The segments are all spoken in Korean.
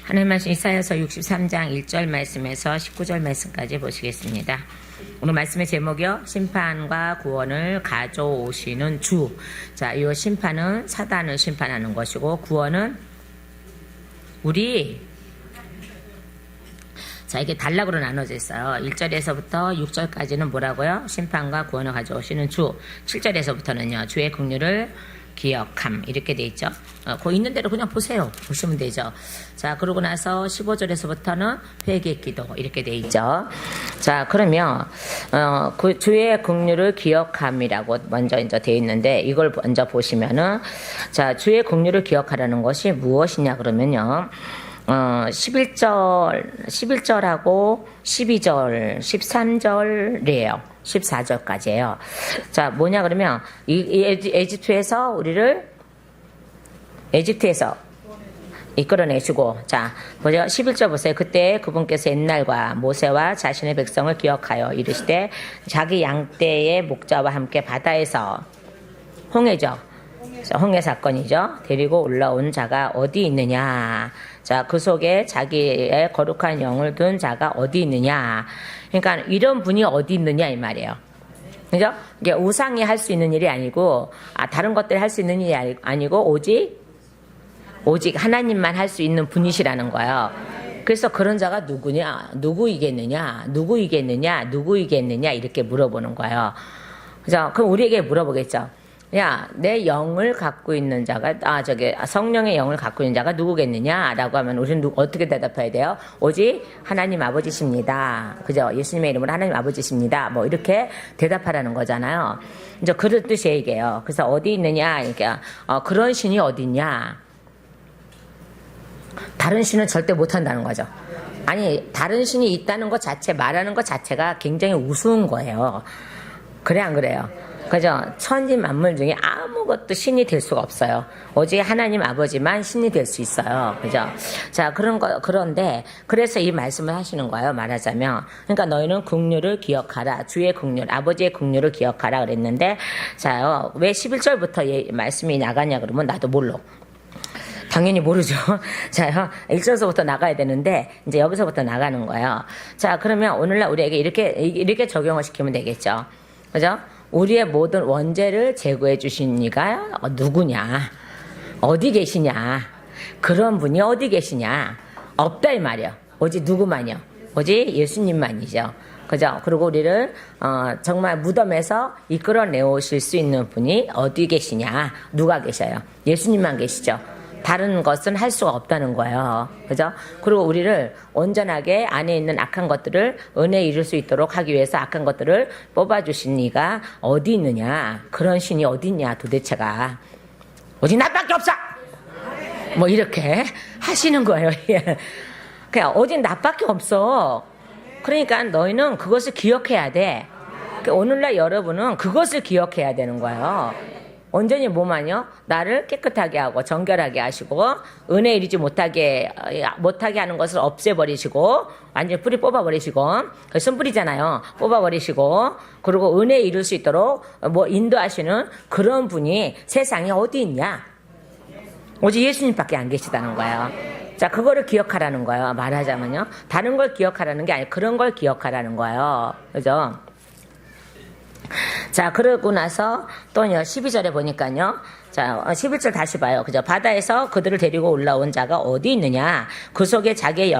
하나님 말씀 이사야서 63장 1절 말씀에서 19절 말씀까지 보시겠습니다. 오늘 말씀의 제목이요. 심판과 구원을 가져오시는 주. 자, 이 심판은 사단을 심판하는 것이고 구원은 우리. 자, 이게 단락으로 나눠져 있어요. 1절에서부터 6절까지는 뭐라고요? 심판과 구원을 가져오시는 주. 7절에서부터는요. 주의 긍휼을 기억함 이렇게 돼 있죠. 그 있는 대로 그냥 보세요. 보시면 되죠. 자, 그러고 나서 15절에서부터는 회개 기도 이렇게 돼 있죠. 자, 그러면 그 주의 긍휼을 기억함이라고 먼저 이제 돼 있는데 이걸 먼저 보시면은 자, 주의 긍휼을 기억하라는 것이 무엇이냐 그러면요. 11절하고 12절, 13절이에요. 14절까지예요. 자, 뭐냐 그러면 이 에집트에서 이끌어내시고, 자, 보죠. 11절 보세요. 그때 그분께서 옛날과 모세와 자신의 백성을 기억하여 이르시되 자기 양떼의 목자와 함께 바다에서 홍해죠. 자, 홍해 사건이죠. 데리고 올라온 자가 어디 있느냐. 자, 그 속에 자기의 거룩한 영을 둔 자가 어디 있느냐. 그러니까 이런 분이 어디 있느냐 이 말이에요. 그죠? 이게 우상이 할 수 있는 일이 아니고, 다른 것들이 할 수 있는 일이 아니고, 오직 하나님만 할 수 있는 분이시라는 거예요. 그래서 그런 자가 누구냐? 누구 이겠느냐? 이렇게 물어보는 거예요. 그죠? 그럼 우리에게 물어보겠죠. 야, 내 영을 갖고 있는 자가, 성령의 영을 갖고 있는 자가 누구겠느냐? 라고 하면 우리는 어떻게 대답해야 돼요? 오직 하나님 아버지십니다. 그죠? 예수님의 이름으로 하나님 아버지십니다. 뭐, 이렇게 대답하라는 거잖아요. 이제 그런 뜻이 얘기해요. 그래서 어디 있느냐? 그러니까, 그런 신이 어디 있냐? 다른 신은 절대 못 한다는 거죠. 아니, 다른 신이 있다는 것 자체, 말하는 것 자체가 굉장히 우스운 거예요. 그래, 안 그래요? 그죠? 천지 만물 중에 아무것도 신이 될 수가 없어요. 오직 하나님 아버지만 신이 될 수 있어요. 그죠? 자, 그런데, 그래서 이 말씀을 하시는 거예요. 말하자면. 그러니까 너희는 긍휼을 기억하라. 주의 긍휼, 아버지의 긍휼을 기억하라 그랬는데, 자, 왜 11절부터 말씀이 나가냐 그러면 나도 몰라. 당연히 모르죠. 자, 1절서부터 나가야 되는데, 이제 여기서부터 나가는 거예요. 자, 그러면 오늘날 우리에게 이렇게 적용을 시키면 되겠죠. 그죠? 우리의 모든 원죄를 제거해 주신 이가 누구냐? 어디 계시냐? 그런 분이 어디 계시냐? 없다 이 말이야. 오직 누구만요? 오직 예수님만이죠. 그죠? 그리고 우리를 정말 무덤에서 이끌어내 오실 수 있는 분이 어디 계시냐? 누가 계셔요? 예수님만 계시죠. 다른 것은 할 수가 없다는 거예요. 그죠? 그리고 우리를 온전하게 안에 있는 악한 것들을 은혜에 이룰 수 있도록 하기 위해서 악한 것들을 뽑아주신 이가 어디 있느냐? 그런 신이 어디 있냐 도대체가. 오직 나밖에 없어! 뭐 이렇게 하시는 거예요. 그냥 오직 나밖에 없어. 그러니까 너희는 그것을 기억해야 돼. 오늘날 여러분은 그것을 기억해야 되는 거예요. 온전히 뭐만요? 나를 깨끗하게 하고 정결하게 하시고 은혜에 이르지 못하게 하는 것을 없애버리시고 완전히 뿌리 뽑아버리시고 쓴뿌리잖아요. 뽑아버리시고 그리고 은혜에 이룰 수 있도록 인도하시는 그런 분이 세상에 어디 있냐? 오직 예수님밖에 안 계시다는 거예요. 자, 그거를 기억하라는 거예요. 말하자면요. 다른 걸 기억하라는 게 아니고 그런 걸 기억하라는 거예요. 그죠? 자, 그러고 나서 또요, 12절에 보니까요. 자, 11절 다시 봐요. 그죠? 바다에서 그들을 데리고 올라온 자가 어디 있느냐? 그 속에 자기의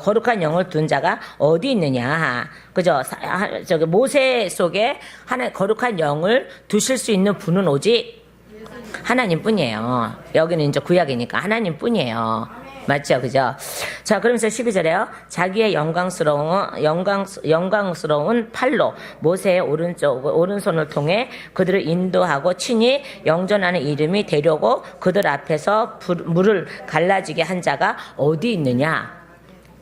거룩한 영을 둔 자가 어디 있느냐? 그죠? 모세 속에 거룩한 영을 두실 수 있는 분은 오직 하나님 뿐이에요. 여기는 이제 구약이니까 하나님 뿐이에요. 맞죠? 그죠? 자, 그러면서 12절에요. 자기의 영광스러운 팔로 모세의 오른손을 통해 그들을 인도하고 친히 영전하는 이름이 되려고 그들 앞에서 물을 갈라지게 한 자가 어디 있느냐?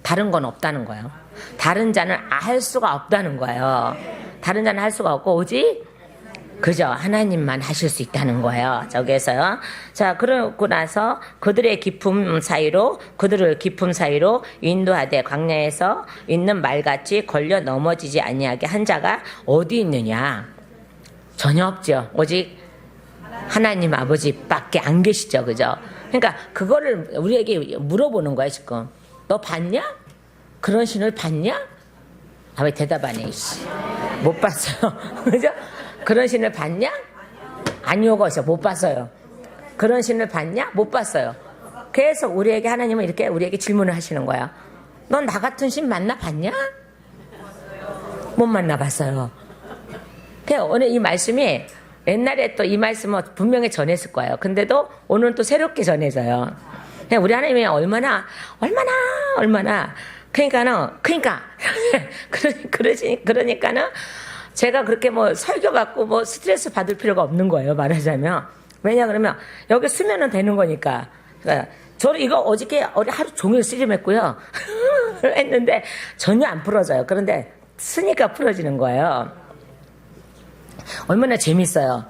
다른 건 없다는 거예요. 다른 자는 할 수가 없다는 거예요. 다른 자는 할 수가 없고 오직 그죠? 하나님만 하실 수 있다는 거예요. 저기에서요. 자, 그러고 나서 그들을 기품 사이로 인도하되 광야에서 있는 말같이 걸려 넘어지지 아니하게 한 자가 어디 있느냐? 전혀 없죠. 오직 하나님 아버지밖에 안 계시죠. 그죠? 그러니까 그거를 우리에게 물어보는 거예요, 지금. 너 봤냐? 그런 신을 봤냐? 아, 왜 대답 안 해, 이씨. 못 봤어요. 그죠? 그런 신을 봤냐? 아니요, 거기서 못 봤어요. 그런 신을 봤냐? 못 봤어요. 그래서 우리에게 하나님은 이렇게 우리에게 질문을 하시는 거야. 넌 나 같은 신 만나봤냐? 못 만나봤어요. 그래서 오늘 이 말씀이 옛날에 또 이 말씀은 분명히 전했을 거예요. 근데도 오늘은 또 새롭게 전해져요. 그냥 우리 하나님이 얼마나 그러니까는 제가 그렇게 뭐 설교 받고 뭐 스트레스 받을 필요가 없는 거예요. 말하자면. 왜냐 그러면 여기 쓰면은 되는 거니까. 그러니까 저는 이거 어저께 하루 종일 쓰림했고요. 했는데 전혀 안 풀어져요. 그런데 쓰니까 풀어지는 거예요. 얼마나 재밌어요.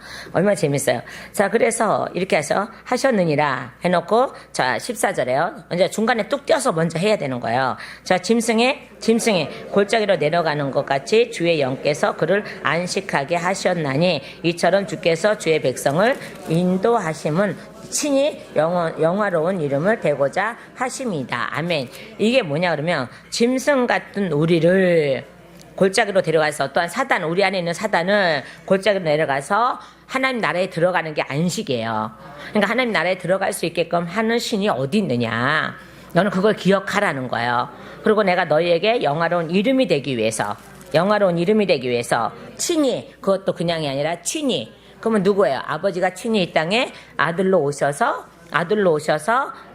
자, 그래서 이렇게 하셨느니라 해놓고, 자, 14절에요. 이제 중간에 뚝 떼어서 먼저 해야 되는 거예요. 자, 짐승이 골짜기로 내려가는 것 같이 주의 영께서 그를 안식하게 하셨나니, 이처럼 주께서 주의 백성을 인도하심은 친히 영화로운 이름을 대고자 하십니다. 아멘. 이게 뭐냐 그러면, 짐승 같은 우리를 골짜기로 데려가서 또한 사단, 우리 안에 있는 사단을 골짜기로 내려가서 하나님 나라에 들어가는 게 안식이에요. 그러니까 하나님 나라에 들어갈 수 있게끔 하는 신이 어디 있느냐. 너는 그걸 기억하라는 거예요. 그리고 내가 너희에게 영화로운 이름이 되기 위해서 친히, 그것도 그냥이 아니라 친히. 그러면 누구예요? 아버지가 친히 이 땅에 아들로 오셔서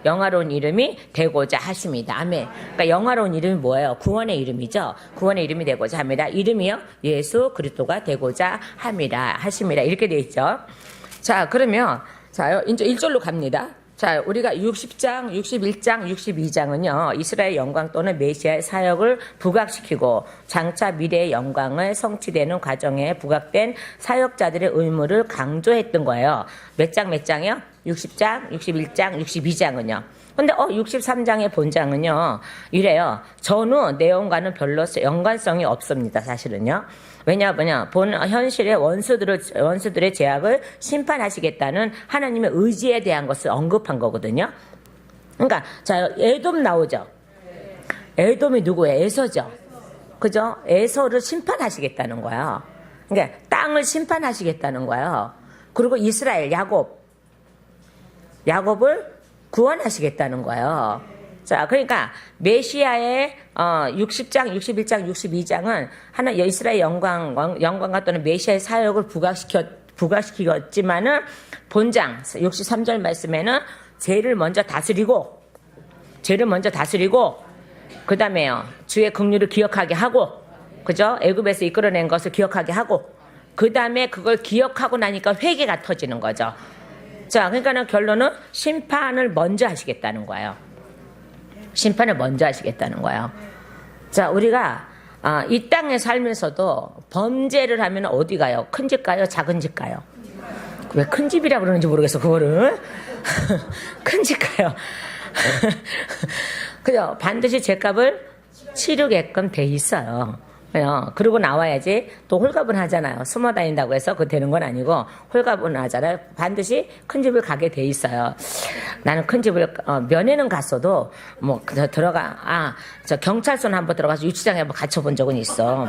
영화로운 이름이 되고자 하십니다. 아멘. 그러니까 영화로운 이름이 뭐예요? 구원의 이름이죠. 구원의 이름이 되고자 합니다. 이름이요? 예수 그리스도가 되고자 하십니다. 이렇게 되어 있죠. 자, 그러면 자, 이제 1절로 갑니다. 자, 우리가 60장, 61장, 62장은요, 이스라엘 영광 또는 메시아의 사역을 부각시키고 장차 미래의 영광을 성취되는 과정에 부각된 사역자들의 의무를 강조했던 거예요. 몇 장이요? 60장, 61장, 62장은요. 근데 63장의 본장은요, 이래요. 전후 내용과는 별로 연관성이 없습니다, 사실은요. 왜냐하면 현실의 원수들의 죄악을 심판하시겠다는 하나님의 의지에 대한 것을 언급한 거거든요. 그러니까 자, 에돔 나오죠. 에돔이 누구예요? 에서죠. 그죠? 에서를 심판하시겠다는 거예요. 그러니까 땅을 심판하시겠다는 거예요. 그리고 이스라엘 야곱을 구원하시겠다는 거예요. 자, 그러니까 메시아의 60장, 61장, 62장은 하나 이스라엘 영광과 또는 메시아의 사역을 부각시켰지만은 본장 63절 말씀에는 죄를 먼저 다스리고 그다음에요. 주의 긍휼을 기억하게 하고, 그죠? 애굽에서 이끌어낸 것을 기억하게 하고, 그다음에 그걸 기억하고 나니까 회개가 터지는 거죠. 자, 그러니까는 결론은 심판을 먼저 하시겠다는 거예요. 자, 우리가 이 땅에 살면서도 범죄를 하면 어디 가요? 큰 집 가요? 작은 집 가요? 왜 큰 집이라 그러는지 모르겠어, 그거를. 큰 집 가요. 그죠? 반드시 죄값을 치르게끔 돼 있어요. 그러고 나와야지. 또 홀가분 하잖아요. 숨어 다닌다고 해서 그거 되는 건 아니고 홀가분 하잖아요. 반드시 큰 집을 가게 돼 있어요. 나는 큰 집을 면회는 갔어도 뭐 저 경찰서는 한번 들어가서 유치장에 한번 갇혀본 적은 있어.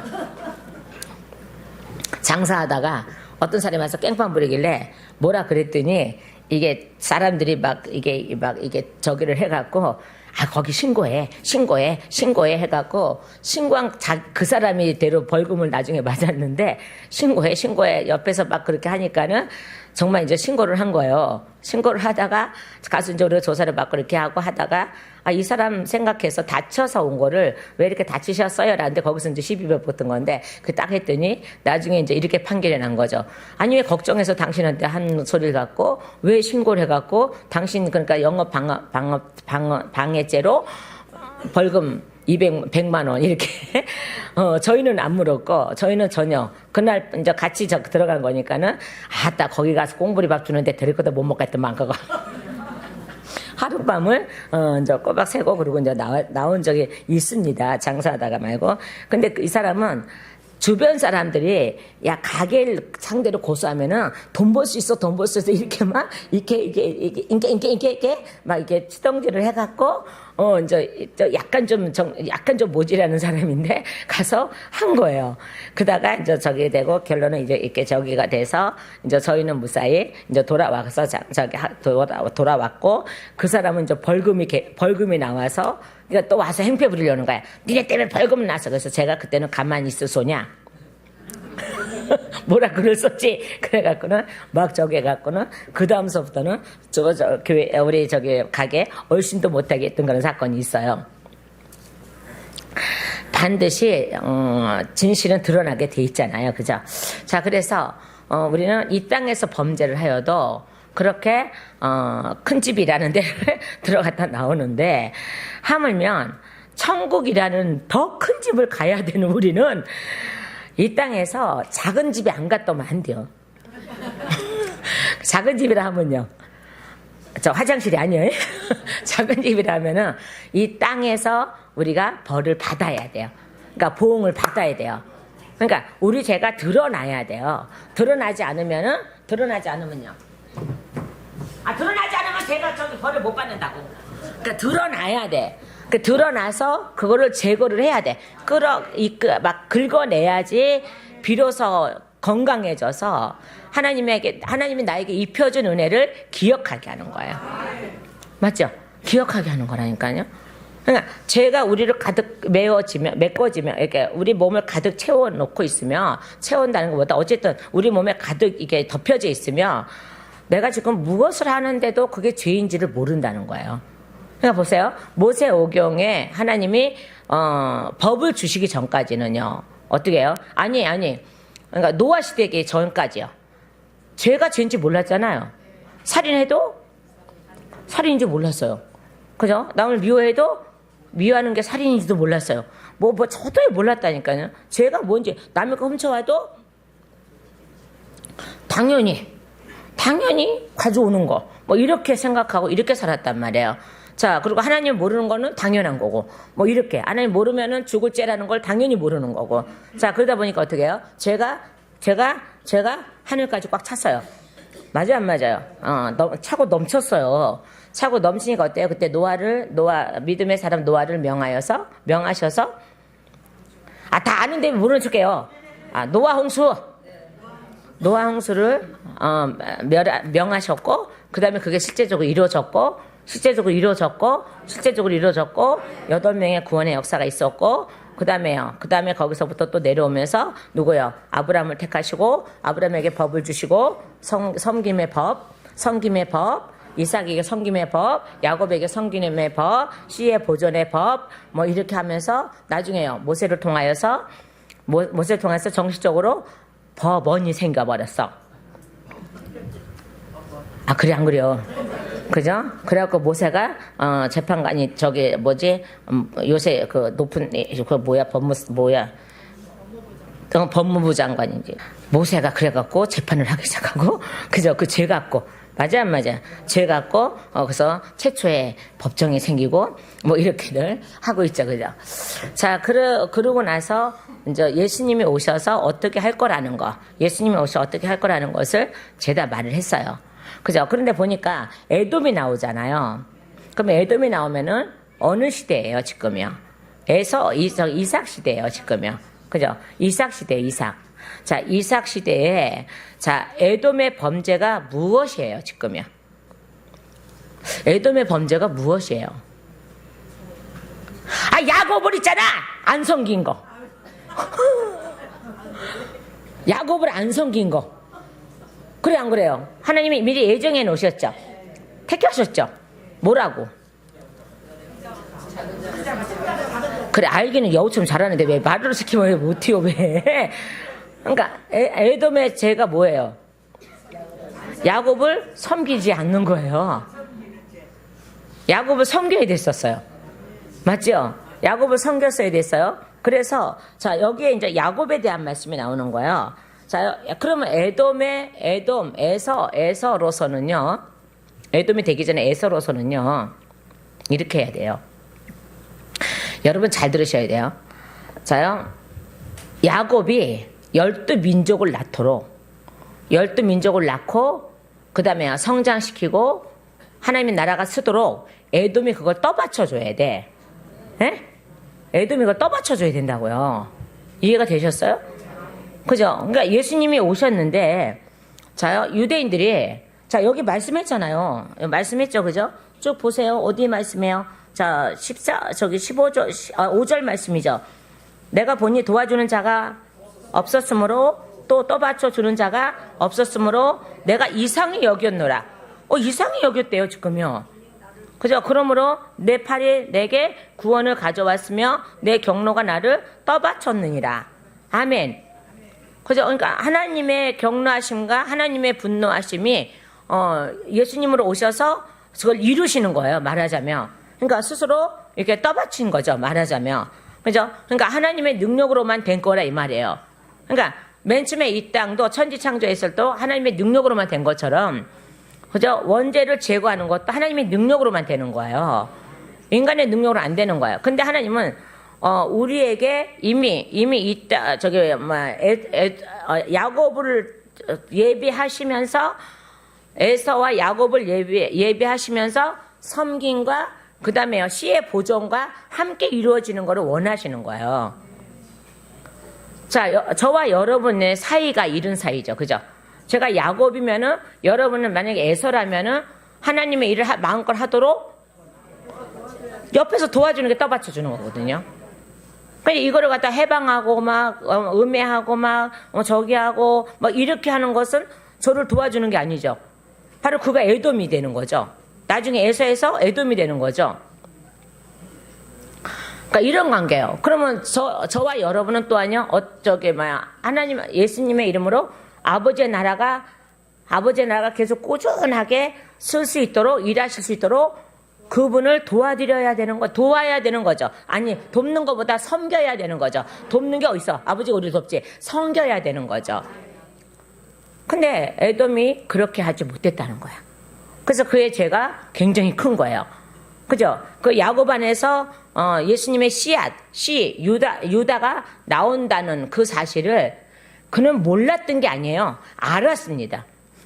장사하다가 어떤 사람이 와서 깽판 부리길래 뭐라 그랬더니 이게 사람들이 이게 저기를 해갖고 거기 신고해 해갖고 신고한 그 사람이 대로 벌금을 나중에 맞았는데 신고해 옆에서 막 그렇게 하니까는 정말 이제 신고를 한 거예요. 신고를 하다가 가서 이제 우리가 조사를 받고 이렇게 하고 하다가 이 사람 생각해서 다쳐서 온 거를 왜 이렇게 다치셨어요? 라는데 거기서 이제 시비를 붙은 건데 딱 했더니 나중에 이제 이렇게 판결이 난 거죠. 아니 왜 걱정해서 당신한테 한 소리를 갖고 왜 신고를 해갖고 당신 그러니까 영업 방해죄로 벌금 100만 원 이렇게 저희는 안 물었고 저희는 전혀 그날 이제 같이 들어간 거니까는 딱 거기 가서 꽁부리 밥 주는데 데리고도 못 먹겠더만 그거 하룻밤을 이제 꼬박 새고 그러고 이제 나온 적이 있습니다. 장사하다가 말고. 근데 이 사람은 주변 사람들이 야 가게를 상대로 고소하면은 돈 벌 수 있어 돈 벌 수 있어 이렇게 막 이렇게 막 이렇게 치덩질을 해갖고 이제 약간 좀 모질하는 사람인데 가서 한 거예요. 그다가 이제 저기 되고 결론은 이제 이렇게 저기가 돼서 이제 저희는 무사히 이제 돌아와서 돌아왔고 그 사람은 이제 벌금이 나와서 그러니까 또 와서 행패 부리려는 거야. 니네 때문에 벌금 났어. 그래서 제가 그때는 가만히 있을 소냐. 뭐라 그랬었지. 그래갖고는 막 저기 해갖고는 그 다음서부터는 저 교회 우리 저기 가게 얼씬도 못하게 했던 그런 사건이 있어요. 반드시 진실은 드러나게 돼 있잖아요. 그죠? 자, 그래서 우리는 이 땅에서 범죄를 하여도 그렇게 큰 집이라는 데를 들어갔다 나오는데 하물면 천국이라는 더 큰 집을 가야 되는 우리는 이 땅에서 작은 집에 안 갔다 오면 안 돼요. 작은 집이라 하면요. 저 화장실이 아니에요. 작은 집이라 하면은 이 땅에서 우리가 벌을 받아야 돼요. 그러니까 보응을 받아야 돼요. 그러니까 우리 죄가 드러나야 돼요. 드러나지 않으면요. 드러나지 않으면 제가 저기 벌을 못 받는다고. 그러니까 드러나야 돼. 그 드러나서 그거를 제거를 해야 돼. 막 긁어내야지 비로소 건강해져서 하나님이 나에게 입혀준 은혜를 기억하게 하는 거예요. 맞죠? 기억하게 하는 거라니까요. 그러니까 죄가 우리를 가득 메꿔지면 이렇게 우리 몸을 가득 채워놓고 있으면 채운다는 것보다 어쨌든 우리 몸에 가득 이게 덮여져 있으면 내가 지금 무엇을 하는데도 그게 죄인지를 모른다는 거예요. 그러니까 보세요. 모세오경에 하나님이 법을 주시기 전까지는요. 어떻게 해요? 아니. 그러니까 노아 시대기 전까지요. 죄가 죄인지 몰랐잖아요. 살인해도 살인인지 몰랐어요. 그죠? 남을 미워해도 미워하는 게 살인인지도 몰랐어요. 뭐 저도에 몰랐다니까요. 죄가 뭔지 남의 거 훔쳐와도 당연히 가져오는 거. 뭐 이렇게 생각하고 이렇게 살았단 말이에요. 자, 그리고 하나님 모르는 거는 당연한 거고, 뭐 이렇게 하나님 모르면은 죽을 죄라는 걸 당연히 모르는 거고. 자, 그러다 보니까 어떻게 해요? 제가 하늘까지 꽉 찼어요. 맞아요, 안 맞아요? 차고 넘쳤어요. 차고 넘치니까 어때요? 그때 믿음의 사람 노아를 명하셔서, 다 아는데 모르는 척해요. 노아 홍수를 명하셨고, 그 다음에 그게 실제적으로 이루어졌고 8명의 구원의 역사가 있었고, 그 다음에 거기서부터 또 내려오면서 누구요? 아브라함을 택하시고 아브라함에게 법을 주시고 섬김의 법, 이삭에게 섬김의 법, 야곱에게 섬김의 법, 씨의 보존의 법, 뭐 이렇게 하면서 나중에요 모세를 통하여서 정식적으로 법원이 생겨버렸어. 그래 안 그래요? 그죠? 그래갖고 모세가 재판관이 요새 그 높은 법무부 장관인지 모세가 그래갖고 재판을 하기 시작하고 그죠? 그 죄 갖고 맞아 안 맞아? 죄 갖고 그래서 최초의 법정이 생기고 뭐 이렇게들 하고 있죠, 그죠? 자, 그러고 나서 이제 예수님이 오셔서 어떻게 할 거라는 것을 죄다 말을 했어요. 그죠? 그런데 보니까 에돔이 나오잖아요. 그럼 에돔이 나오면은 어느 시대예요, 지금요? 이삭 시대예요, 지금요. 그죠? 이삭. 자, 이삭 시대에 에돔의 범죄가 무엇이에요, 지금요? 에돔의 범죄가 무엇이에요? 야곱을 있잖아! 안 섬긴 거. 야곱을 안 섬긴 거. 그래 안 그래요? 하나님이 미리 예정해 놓으셨죠? 택하셨죠? 뭐라고? 그래 알기는 여우처럼 잘하는데 왜 말을 시키면 왜 못해요 왜? 그러니까 에돔의 죄가 뭐예요? 야곱을 섬기지 않는 거예요. 야곱을 섬겨야 됐었어요. 맞죠? 야곱을 섬겼어야 됐어요. 그래서 여기에 이제 야곱에 대한 말씀이 나오는 거예요. 자, 그러면 에돔에서로서는요, 에돔이 되기 전에 에서로서는요, 이렇게 해야 돼요. 여러분 잘 들으셔야 돼요. 자요, 야곱이 12민족을 낳고 그 다음에 성장시키고 하나님의 나라가 서도록 에돔이 그걸 떠받쳐줘야 돼. 에? 에돔이 그걸 떠받쳐줘야 된다고요. 이해가 되셨어요? 그죠? 그러니까 예수님이 오셨는데, 자요, 유대인들이, 자, 여기 말씀했잖아요. 말씀했죠, 그죠? 쭉 보세요. 어디 말씀해요? 자, 5절 말씀이죠. 내가 보니 도와주는 자가 없었으므로 또 떠받쳐주는 자가 없었으므로 내가 이상히 여겼노라. 이상히 여겼대요, 지금요. 그죠? 그러므로 내 팔이 내게 구원을 가져왔으며 내 경로가 나를 떠받쳤느니라. 아멘. 그죠? 그러니까 하나님의 경노하심과 하나님의 분노하심이 예수님으로 오셔서 그걸 이루시는 거예요, 말하자면. 그러니까 스스로 이렇게 떠받친 거죠, 말하자면. 그죠? 그러니까 하나님의 능력으로만 된 거라 이 말이에요. 그러니까 맨 처음에 이 땅도 천지 창조했을 때 하나님의 능력으로만 된 것처럼, 그죠? 원죄를 제거하는 것도 하나님의 능력으로만 되는 거예요. 인간의 능력으로 안 되는 거예요. 근데 하나님은 우리에게 이미 있다, 야곱을 예비하시면서, 에서와 야곱을 예비하시면서 섬김과 그 다음에 씨의 보존과 함께 이루어지는 것을 원하시는 거예요. 자, 저와 여러분의 사이가 이런 사이죠. 그죠? 제가 야곱이면은, 여러분은 만약에 에서라면은 하나님의 일을 마음껏 하도록 옆에서 도와주는 게 떠받쳐주는 거거든요. 그러니까 이거를 갖다 해방하고 막 음해하고 막 저기 하고 막 이렇게 하는 것은 저를 도와주는 게 아니죠. 바로 그가 에돔이 되는 거죠. 나중에 에서에서 에돔이 되는 거죠. 그러니까 이런 관계예요. 그러면 저와 여러분은 또한요, 하나님, 예수님의 이름으로 아버지의 나라가 계속 꾸준하게 쓸 수 있도록, 일하실 수 있도록 그분을 도와야 되는 거죠. 아니, 돕는 것보다 섬겨야 되는 거죠. 돕는 게 어딨어? 아버지가 우리를 돕지. 섬겨야 되는 거죠. 근데 에돔이 그렇게 하지 못했다는 거야. 그래서 그의 죄가 굉장히 큰 거예요. 그죠? 그 야곱 안에서 예수님의 유다가 나온다는 그 사실을 그는 몰랐던 게 아니에요. 알았습니다.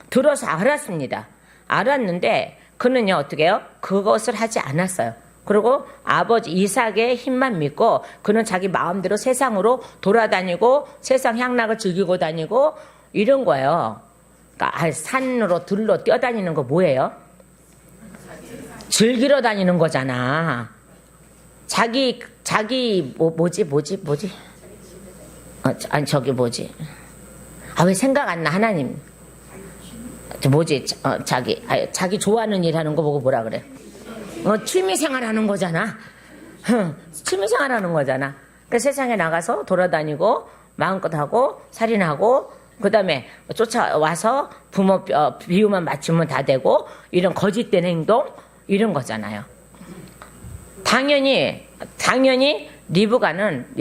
들어서 알았습니다. 알았는데 그는요, 어떻게 해요? 그것을 하지 않았어요. 그리고 아버지 이삭의 힘만 믿고 그는 자기 마음대로 세상으로 돌아다니고 세상 향락을 즐기고 다니고 이런 거예요. 그러니까 산으로 들로 뛰어다니는 거 뭐예요? 즐기러 다니는 거잖아. 왜 생각 안 나, 하나님. 자기 좋아하는 일 하는 거 보고 뭐라 그래? 취미생활 하는 거잖아. 취미생활 하는 거잖아. 그러니까 세상에 나가서 돌아다니고, 마음껏 하고, 살인하고, 그 다음에 쫓아와서 부모 비유만 맞추면 다 되고, 이런 거짓된 행동, 이런 거잖아요. 당연히, 리브가는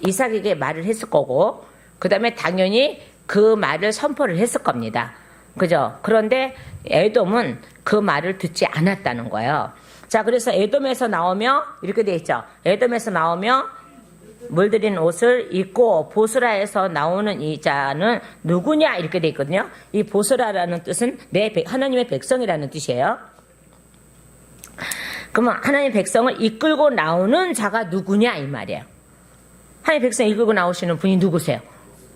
이삭에게 말을 했을 거고, 그 다음에 당연히 그 말을 선포를 했을 겁니다. 그죠? 그런데 에돔은 그 말을 듣지 않았다는 거예요. 자, 그래서 에돔에서 나오며, 이렇게 돼 있죠. 에돔에서 나오며, 물들인 옷을 입고 보스라에서 나오는 이 자는 누구냐? 이렇게 돼 있거든요. 이 보스라라는 뜻은 하나님의 백성이라는 뜻이에요. 그러면 하나님의 백성을 이끌고 나오는 자가 누구냐? 이 말이에요. 하나님의 백성 이끌고 나오시는 분이 누구세요?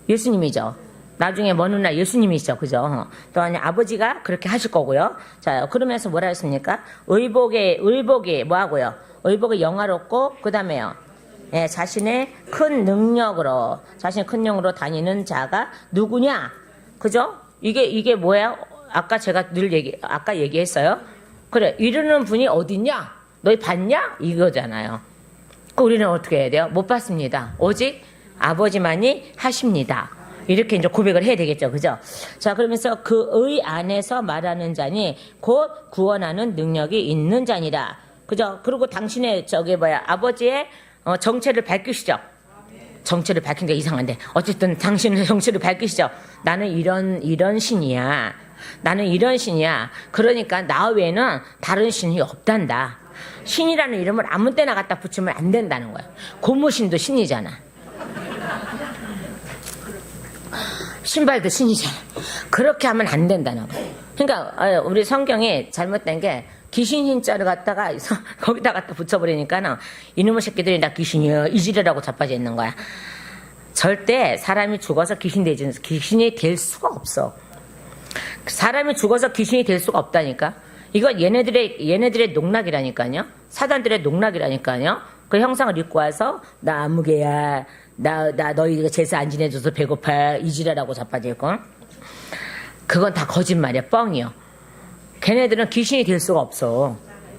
예수님이죠. 나중에 먼 훗날 예수님이시죠. 그죠? 또 아버지가 그렇게 하실 거고요. 자, 그러면서 뭐라 했습니까? 의복이 뭐하고요? 의복이 영화롭고, 그 다음에요. 예, 자신의 큰 능력으로 다니는 자가 누구냐? 그죠? 이게 뭐예요? 아까 제가 아까 얘기했어요. 그래, 이르는 분이 어딨냐? 너희 봤냐? 이거잖아요. 우리는 어떻게 해야 돼요? 못 봤습니다. 오직 아버지만이 하십니다. 이렇게 이제 고백을 해야 되겠죠. 그죠? 자, 그러면서 그 의 안에서 말하는 자니 곧 구원하는 능력이 있는 자니라. 그죠? 그리고 당신의 아버지의 정체를 밝히시죠. 정체를 밝힌 게 이상한데 어쨌든 당신의 정체를 밝히시죠. 나는 이런 신이야. 그러니까 나 외에는 다른 신이 없단다. 신이라는 이름을 아무 때나 갖다 붙이면 안 된다는 거야. 고무신도 신이잖아. 신발도 신이잖아. 그렇게 하면 안 된다는 거. 그러니까 우리 성경에 잘못된 게 귀신 hin자를 갖다가 거기다 갖다 붙여버리니까는 이놈의 새끼들이 나 귀신이야 이지랄하고 자빠져 있는 거야. 절대 사람이 죽어서 귀신이 될 수가 없어. 사람이 죽어서 귀신이 될 수가 없다니까. 이거 얘네들의 농락이라니까요. 사단들의 농락이라니까요. 그 형상을 입고 와서 나 아무개야. 나 너희 제사 안 지내줘서 배고파 이지랄하고 자빠져 있고. 그건 다 거짓말이야. 뻥이요. 걔네들은 귀신이 될 수가 없어.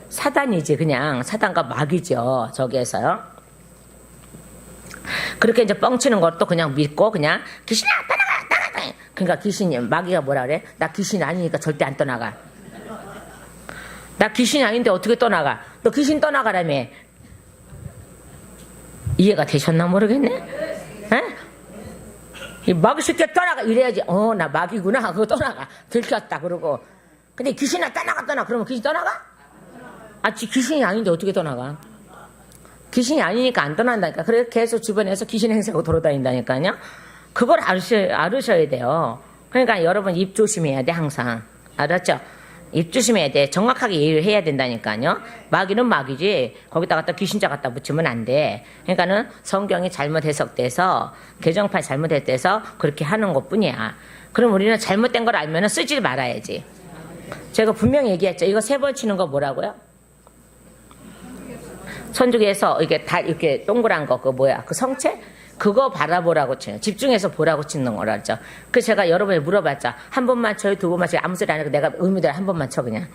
사단이지. 그냥 사단과 마귀죠. 저기에서요. 그렇게 이제 뻥치는 것도 그냥 믿고 그냥 귀신아 떠나가. 그러니까 귀신이 마귀가 뭐라 그래? 나 귀신 아니니까 절대 안 떠나가. 나 귀신이 아닌데 어떻게 떠나가? 너 귀신 떠나가라며. 이해가 되셨나 모르겠네? 에? 이 마귀 새끼 떠나가 이래야지. 나 마귀구나. 그거 떠나가. 들켰다 그러고. 근데 귀신아 떠나가. 그러면 귀신 떠나가? 귀신이 아닌데 어떻게 떠나가? 귀신이 아니니까 안 떠난다니까. 그래서 계속 주변에서 귀신 행세하고 돌아다닌다니까요. 그걸 알으셔야 돼요. 그러니까 여러분 입 조심해야 돼 항상. 알았죠? 입 조심해야 돼. 정확하게 이해를 해야 된다니까요. 마귀는 마귀지 거기다가 또 귀신자 갖다 붙이면 안 돼. 그러니까는 성경이 잘못 해석돼서 개정판 잘못해서 그렇게 하는 것뿐이야. 그럼 우리는 잘못된 걸 알면 쓰지 말아야지. 제가 분명히 얘기했죠. 이거 3번 치는 거 뭐라고요? 천주교에서 이렇게 동그란 거, 그 성체? 그거 바라보라고 쳐요. 집중해서 보라고 치는 거라죠. 그래서 제가 여러분이 물어봤자, 한 번만 쳐요, 2번만 쳐요. 아무 소리 안 하고 내가 의미대로 한 번만 쳐, 그냥.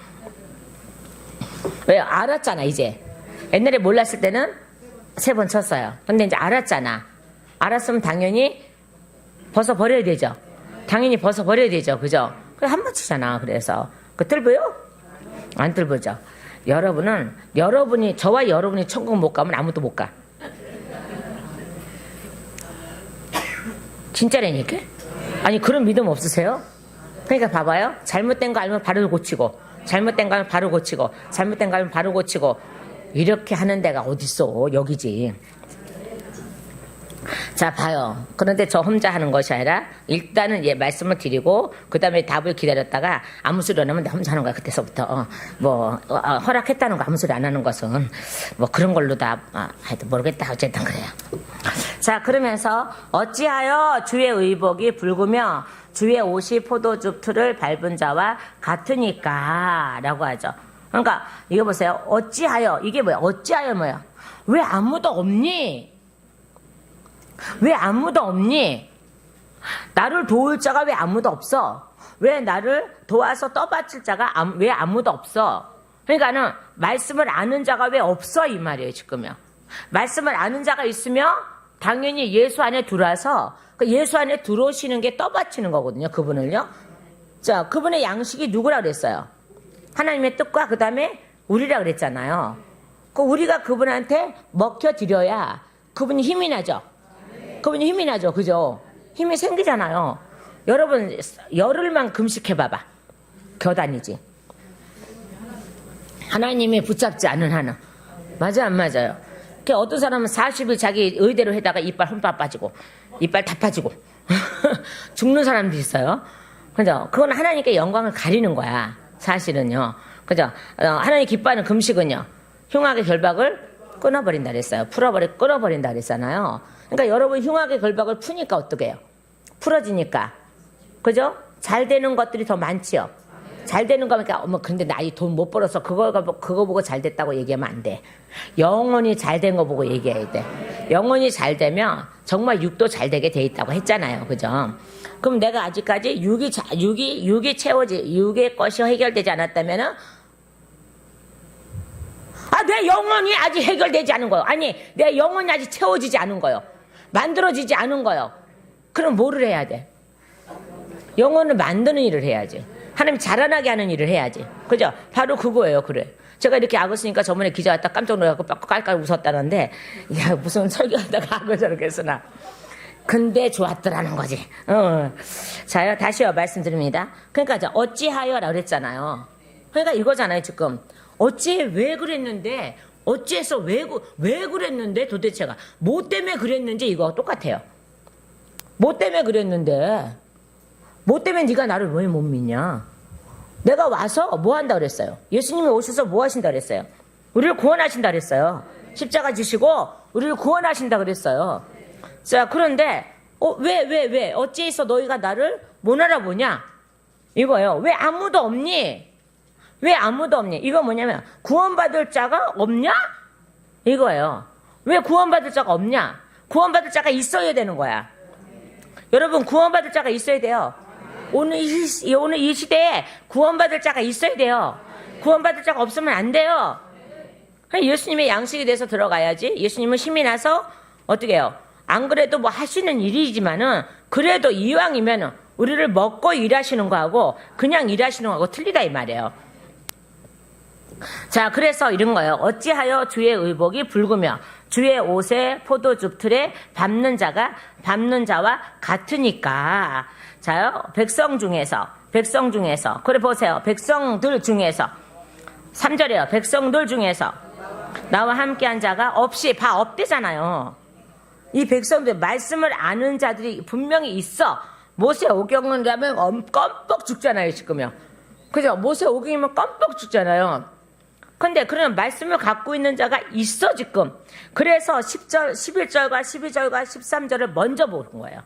왜? 알았잖아, 이제. 옛날에 몰랐을 때는 3번 쳤어요. 근데 이제 알았잖아. 알았으면 당연히 벗어버려야 되죠. 그죠? 그래, 한 번 치잖아, 그래서. 그 뜰보요? 안 뜰보죠. 저와 여러분이 천국 못 가면 아무도 못 가. 진짜라니까? 아니, 그런 믿음 없으세요? 그러니까 봐봐요. 잘못된 거 알면 바로 고치고, 잘못된 거 알면 바로 고치고, 잘못된 거 알면 바로 고치고, 이렇게 하는 데가 어딨어. 여기지. 자, 봐요. 그런데 저 혼자 하는 것이 아니라 일단은 말씀을 드리고 그 다음에 답을 기다렸다가 아무 소리 안 하면 나 혼자 하는 거야. 그때서부터 허락했다는 거 아무 소리 안 하는 것은 그런 걸로 다 하여튼 모르겠다. 어쨌든 그래요. 자, 그러면서 어찌하여 주의 의복이 붉으며 주의 옷이 포도주 틀을 밟은 자와 같으니까 라고 하죠. 그러니까 이거 보세요. 어찌하여 이게 뭐야? 어찌하여 뭐야? 왜 아무도 없니? 왜 아무도 없니? 나를 도울 자가 왜 아무도 없어? 왜 나를 도와서 떠받칠 자가 왜 아무도 없어? 그러니까는 말씀을 아는 자가 왜 없어? 이 말이에요, 지금요. 말씀을 아는 자가 있으면 당연히 예수 안에 들어와서 그 예수 안에 들어오시는 게 떠받치는 거거든요, 그분을요. 자, 그분의 양식이 누구라 그랬어요? 하나님의 뜻과 그 다음에 우리라 그랬잖아요. 그 우리가 그분한테 먹혀드려야 그분이 힘이 나죠. 그죠? 힘이 생기잖아요. 여러분, 열흘만 금식해봐봐. 겨다니지. 하나님이 붙잡지 않은 한은. 맞아, 안 맞아요? 어떤 사람은 40일 자기 의대로 해다가 이빨 흠뻑 빠지고, 이빨 다 빠지고, 죽는 사람도 있어요. 그죠? 그건 하나님께 영광을 가리는 거야. 사실은요. 그죠? 하나님 기뻐하는 금식은요. 흉악의 결박을 끊어버린다 그랬어요. 끊어버린다 그랬잖아요. 그러니까 여러분 흉악의 결박을 푸니까 어떻게 해요? 풀어지니까. 그죠? 잘 되는 것들이 더 많지요. 잘 되는 거니까 근데 나 이 돈 못 벌어서 그거 보고 잘 됐다고 얘기하면 안 돼. 영원히 잘 된 거 보고 얘기해야 돼. 영원히 잘 되면 정말 육도 잘 되게 돼 있다고 했잖아요. 그죠? 그럼 내가 아직까지 육이 육의 것이 해결되지 않았다면은 내 영혼이 아직 해결되지 않은 거예요. 아니, 내 영혼이 아직 채워지지 않은 거예요. 만들어지지 않은 거예요. 그럼 뭐를 해야 돼? 영혼을 만드는 일을 해야지. 하나님 자라나게 하는 일을 해야지. 그죠? 바로 그거예요. 그래. 제가 이렇게 악을 쓰니까 저번에 기자 왔다 깜짝 놀라고 깔깔 웃었다는데, 야, 무슨 설교하다가 악을 저렇게 쓰나. 근데 좋았더라는 거지. 자요, 다시요, 말씀드립니다. 그러니까, 어찌하여라고 그랬잖아요. 그러니까 이거잖아요, 지금. 왜 그랬는데, 어찌해서 왜 그랬는데 도대체가. 뭐 때문에 그랬는지 이거 똑같아요. 뭐 때문에 그랬는데, 뭐 때문에 네가 나를 왜 못 믿냐? 내가 와서 뭐 한다 그랬어요? 예수님이 오셔서 뭐 하신다 그랬어요? 우리를 구원하신다 그랬어요. 십자가 지시고 우리를 구원하신다 그랬어요. 자, 그런데 왜 어찌해서 너희가 나를 못 알아보냐? 이거예요. 왜 아무도 없니? 왜 아무도 없니? 이거 뭐냐면 구원받을 자가 없냐? 이거예요. 왜 구원받을 자가 없냐? 구원받을 자가 있어야 되는 거야. 여러분, 구원받을 자가 있어야 돼요. 오늘 이 시대에 구원받을 자가 있어야 돼요. 구원받을 자가 없으면 안 돼요. 예수님의 양식이 돼서 들어가야지. 예수님은 힘이 나서 어떻게 해요? 안 그래도 뭐 하시는 일이지만은 그래도 이왕이면 우리를 먹고 일하시는 거하고 그냥 일하시는 거하고 틀리다 이 말이에요. 자, 그래서 이런 거예요. 어찌하여 주의 의복이 붉으며 주의 옷에 포도즙 틀에 밟는 자와 같으니까. 자요, 백성 중에서 그래 보세요. 백성들 중에서 3절이에요. 백성들 중에서 나와 함께한 자가 없이 없대잖아요. 이 백성들 말씀을 아는 자들이 분명히 있어. 모세 오경을 하면 껌뻑 죽잖아요 지금요. 그죠? 모세 오경이면 껌뻑 죽잖아요. 근데 그런 말씀을 갖고 있는 자가 있어 지금. 그래서 11절과 12절과 13절을 먼저 보는 거예요.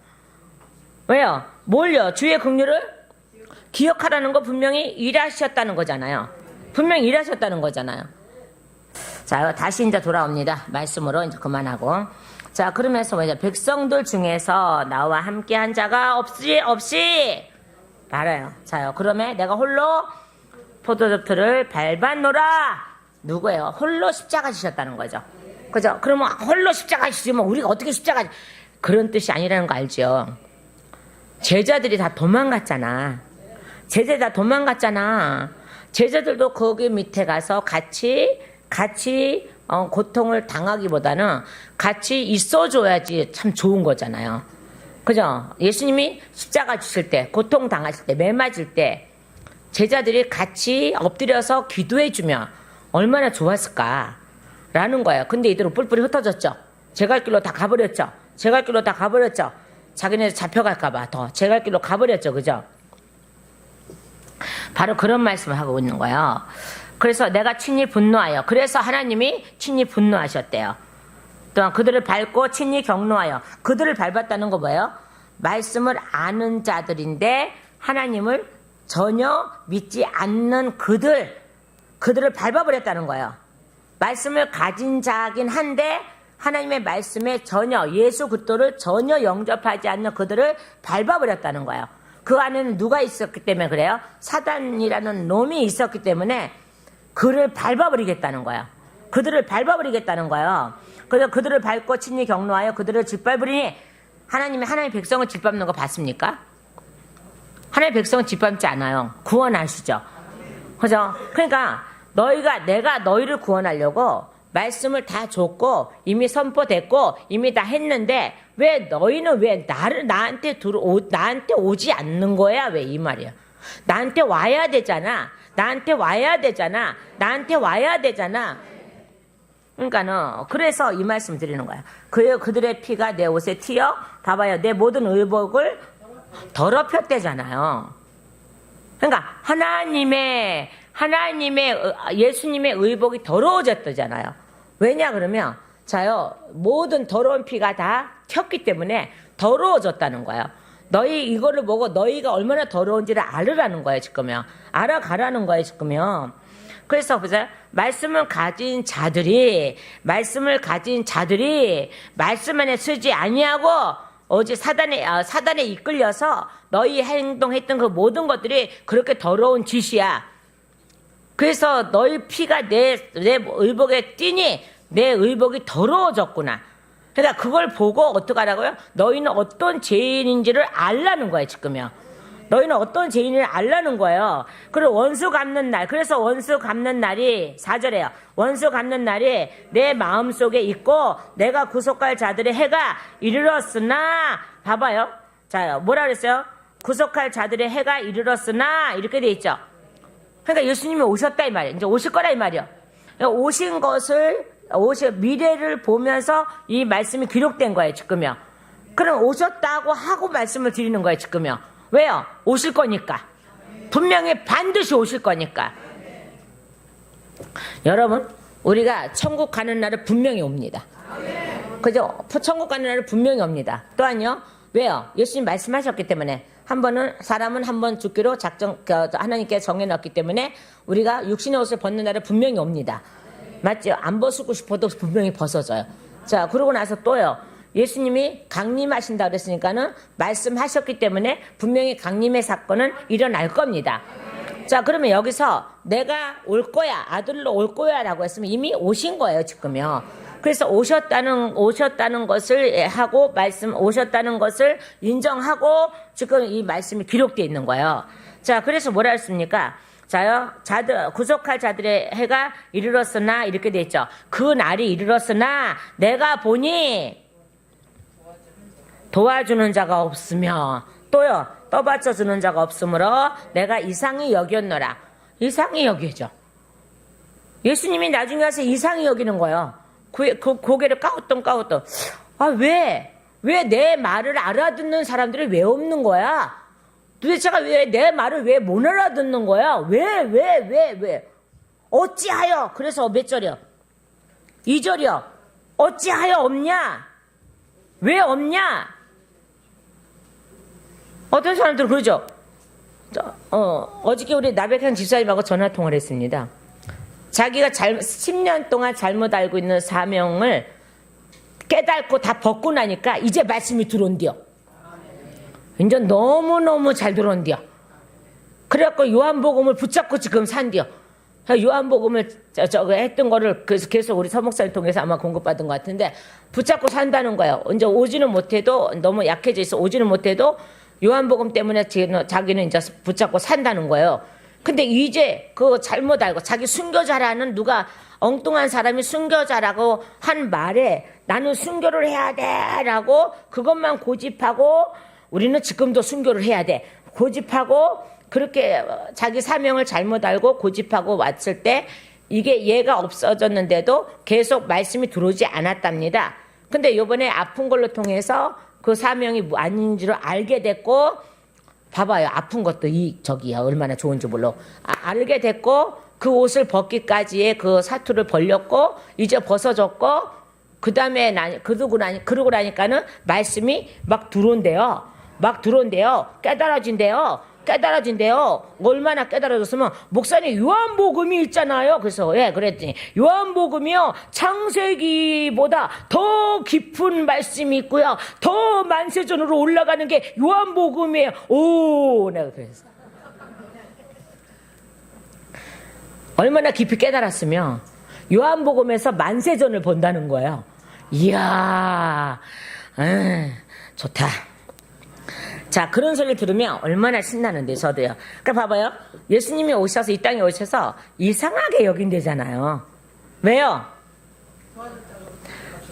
왜요? 뭘요? 주의 긍휼을 기억하라는 거 분명히 일하셨다는 거잖아요. 분명히 일하셨다는 거잖아요. 자, 다시 이제 돌아옵니다. 말씀으로 이제 그만하고. 자, 그러면서 뭐냐? 백성들 중에서 나와 함께한 자가 없이 말아요. 자요. 그러면 내가 홀로 포도즙 틀을 밟았노라. 누구예요? 홀로 십자가 지셨다는 거죠. 그죠? 그러면 홀로 십자가 지시면 우리가 어떻게 그런 뜻이 아니라는 거 알죠? 제자들이 다 도망갔잖아. 제자들도 거기 밑에 가서 같이 고통을 당하기보다는 같이 있어줘야지 참 좋은 거잖아요. 그죠? 예수님이 십자가 주실 때, 고통 당하실 때, 매 맞을 때 제자들이 같이 엎드려서 기도해주면 얼마나 좋았을까라는 거예요. 근데 이대로 뿔뿔이 흩어졌죠. 제 갈 길로 다 가버렸죠. 자기네 잡혀갈까봐 더 제 갈 길로 가버렸죠. 그죠? 바로 그런 말씀을 하고 있는 거예요. 그래서 내가 친히 분노하여, 그래서 하나님이 친히 분노하셨대요. 또한 그들을 밟고 친히 경노하여, 그들을 밟았다는 거 뭐예요? 말씀을 아는 자들인데 하나님을 전혀 믿지 않는 그들을 밟아버렸다는 거예요. 말씀을 가진 자긴 한데 하나님의 말씀에 전혀, 예수 그리스도를 전혀 영접하지 않는 그들을 밟아버렸다는 거예요. 그 안에는 누가 있었기 때문에 그래요? 사단이라는 놈이 있었기 때문에 그를 밟아버리겠다는 거예요. 그들을 밟아버리겠다는 거예요. 그래서 그들을 밟고 친히 경노하여 그들을 짓밟으리니. 하나님의 백성을 짓밟는 거 봤습니까? 하나님의 백성은 짓밟지 않아요. 구원하시죠. 그죠? 그러니까 내가 너희를 구원하려고 말씀을 다 줬고 이미 선포됐고 이미 다 했는데 왜 너희는 왜 나한테 오지 않는 거야? 왜 이 말이야? 나한테 와야 되잖아. 그러니까는 그래서 이 말씀 드리는 거야. 그들의 피가 내 옷에 튀어 봐봐요. 내 모든 의복을 더럽혔대잖아요. 그러니까 예수님의 의복이 더러워졌다잖아요. 왜냐 그러면 자요, 모든 더러운 피가 다 튀었기 때문에 더러워졌다는 거예요. 너희 이거를 보고 너희가 얼마나 더러운지를 알으라는 거예요 지금요. 알아가라는 거예요 지금요. 그래서 보세요. 말씀을 가진 자들이 말씀 안에 쓰지 아니하고 어제 사단에 이끌려서 너희 행동했던 그 모든 것들이 그렇게 더러운 짓이야. 그래서 너희 피가 내 의복에 띄니 내 의복이 더러워졌구나. 그러니까 그걸 보고 어떡하라고요? 너희는 어떤 죄인인지를 알라는 거예요 지금요. 너희는 어떤 죄인을 알라는 거예요. 그리고 원수 갚는 날. 그래서 원수 갚는 날이 4절에요. 원수 갚는 날이 내 마음속에 있고 내가 구속할 자들의 해가 이르렀으나. 봐봐요. 자, 뭐라 그랬어요? 구속할 자들의 해가 이르렀으나 이렇게 돼 있죠. 그러니까 예수님이 오셨다 이 말이에요. 이제 오실 거라 이 말이에요. 오신 미래를 보면서 이 말씀이 기록된 거예요 지금요. 그럼 오셨다고 하고 말씀을 드리는 거예요 지금요. 왜요? 오실 거니까. 분명히 반드시 오실 거니까. 여러분, 우리가 천국 가는 날은 분명히 옵니다. 그죠? 천국 가는 날은 분명히 옵니다. 또한요, 왜요? 예수님 말씀하셨기 때문에. 사람은 한 번 죽기로 하나님께 정해놨기 때문에 우리가 육신의 옷을 벗는 날은 분명히 옵니다. 맞죠? 안 벗고 싶어도 분명히 벗어져요. 자, 그러고 나서 또요, 예수님이 강림하신다 그랬으니까는 말씀하셨기 때문에 분명히 강림의 사건은 일어날 겁니다. 자, 그러면 여기서 내가 올 거야, 아들로 올 거야 라고 했으면 이미 오신 거예요, 지금요. 그래서 오셨다는 것을 하고, 오셨다는 것을 인정하고 지금 이 말씀이 기록되어 있는 거예요. 자, 그래서 뭐라 했습니까? 자요, 구속할 자들의 해가 이르렀으나, 이렇게 돼 있죠. 그 날이 이르렀으나, 내가 보니 도와주는 자가 없으며, 또요, 떠받쳐주는 자가 없으므로 내가 이상히 여겼노라. 이상히 여기죠. 예수님이 나중에 와서 이상히 여기는 거예요. 고개를 까우뚱. 왜 내 말을 알아듣는 사람들이 왜 없는 거야? 도대체가 왜 내 말을 왜 못 알아듣는 거야? 왜? 어찌하여? 그래서 몇 절이요? 2절이요. 어찌하여 없냐? 왜 없냐? 어떤 사람들은 그러죠. 어저께 우리 나백현 집사님하고 전화통화를 했습니다. 자기가 10년 동안 잘못 알고 있는 사명을 깨닫고 다 벗고 나니까 이제 말씀이 들어온디요. 이제 너무너무 잘 들어온디요. 그래갖고 요한복음을 붙잡고 지금 산디요. 요한복음을 했던 거를 계속 우리 서목사를 통해서 아마 공급받은 것 같은데 붙잡고 산다는 거예요. 이제 오지는 못해도, 너무 약해져 있어 오지는 못해도 요한복음 때문에 자기는 이제 붙잡고 산다는 거예요. 근데 이제 그거 잘못 알고 자기 순교자라는 누가 엉뚱한 사람이 순교자라고 한 말에 나는 순교를 해야 돼 라고 그것만 고집하고, 우리는 지금도 순교를 해야 돼 고집하고, 그렇게 자기 사명을 잘못 알고 고집하고 왔을 때 이게 얘가 없어졌는데도 계속 말씀이 들어오지 않았답니다. 근데 요번에 아픈 걸로 통해서 그 사명이 아닌 줄 알게 됐고, 봐봐요. 아픈 것도 저기야 얼마나 좋은지 몰라. 알게 됐고, 그 옷을 벗기까지의 그 사투를 벌렸고, 이제 벗어졌고, 그 다음에 그러고 나니까는 말씀이 막 들어온대요. 깨달아진대요. 얼마나 깨달아졌으면, 목사님 요한복음이 있잖아요. 그래서 그랬더니 요한복음이요 창세기보다 더 깊은 말씀이 있고요, 더 만세전으로 올라가는 게 요한복음이에요. 오, 내가 그랬어. 얼마나 깊이 깨달았으면 요한복음에서 만세전을 본다는 거예요. 이야, 좋다. 자, 그런 소리를 들으면 얼마나 신나는데, 저도요. 그러니까 봐봐요. 예수님이 오셔서, 이 땅에 오셔서 이상하게 여긴대잖아요. 왜요?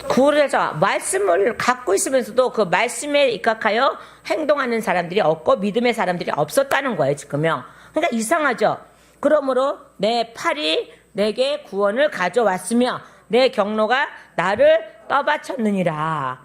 그래서 말씀을 갖고 있으면서도 그 말씀에 입각하여 행동하는 사람들이 없고 믿음의 사람들이 없었다는 거예요, 지금요. 그러니까 이상하죠. 그러므로 내 팔이 내게 구원을 가져왔으며 내 경로가 나를 떠받쳤느니라.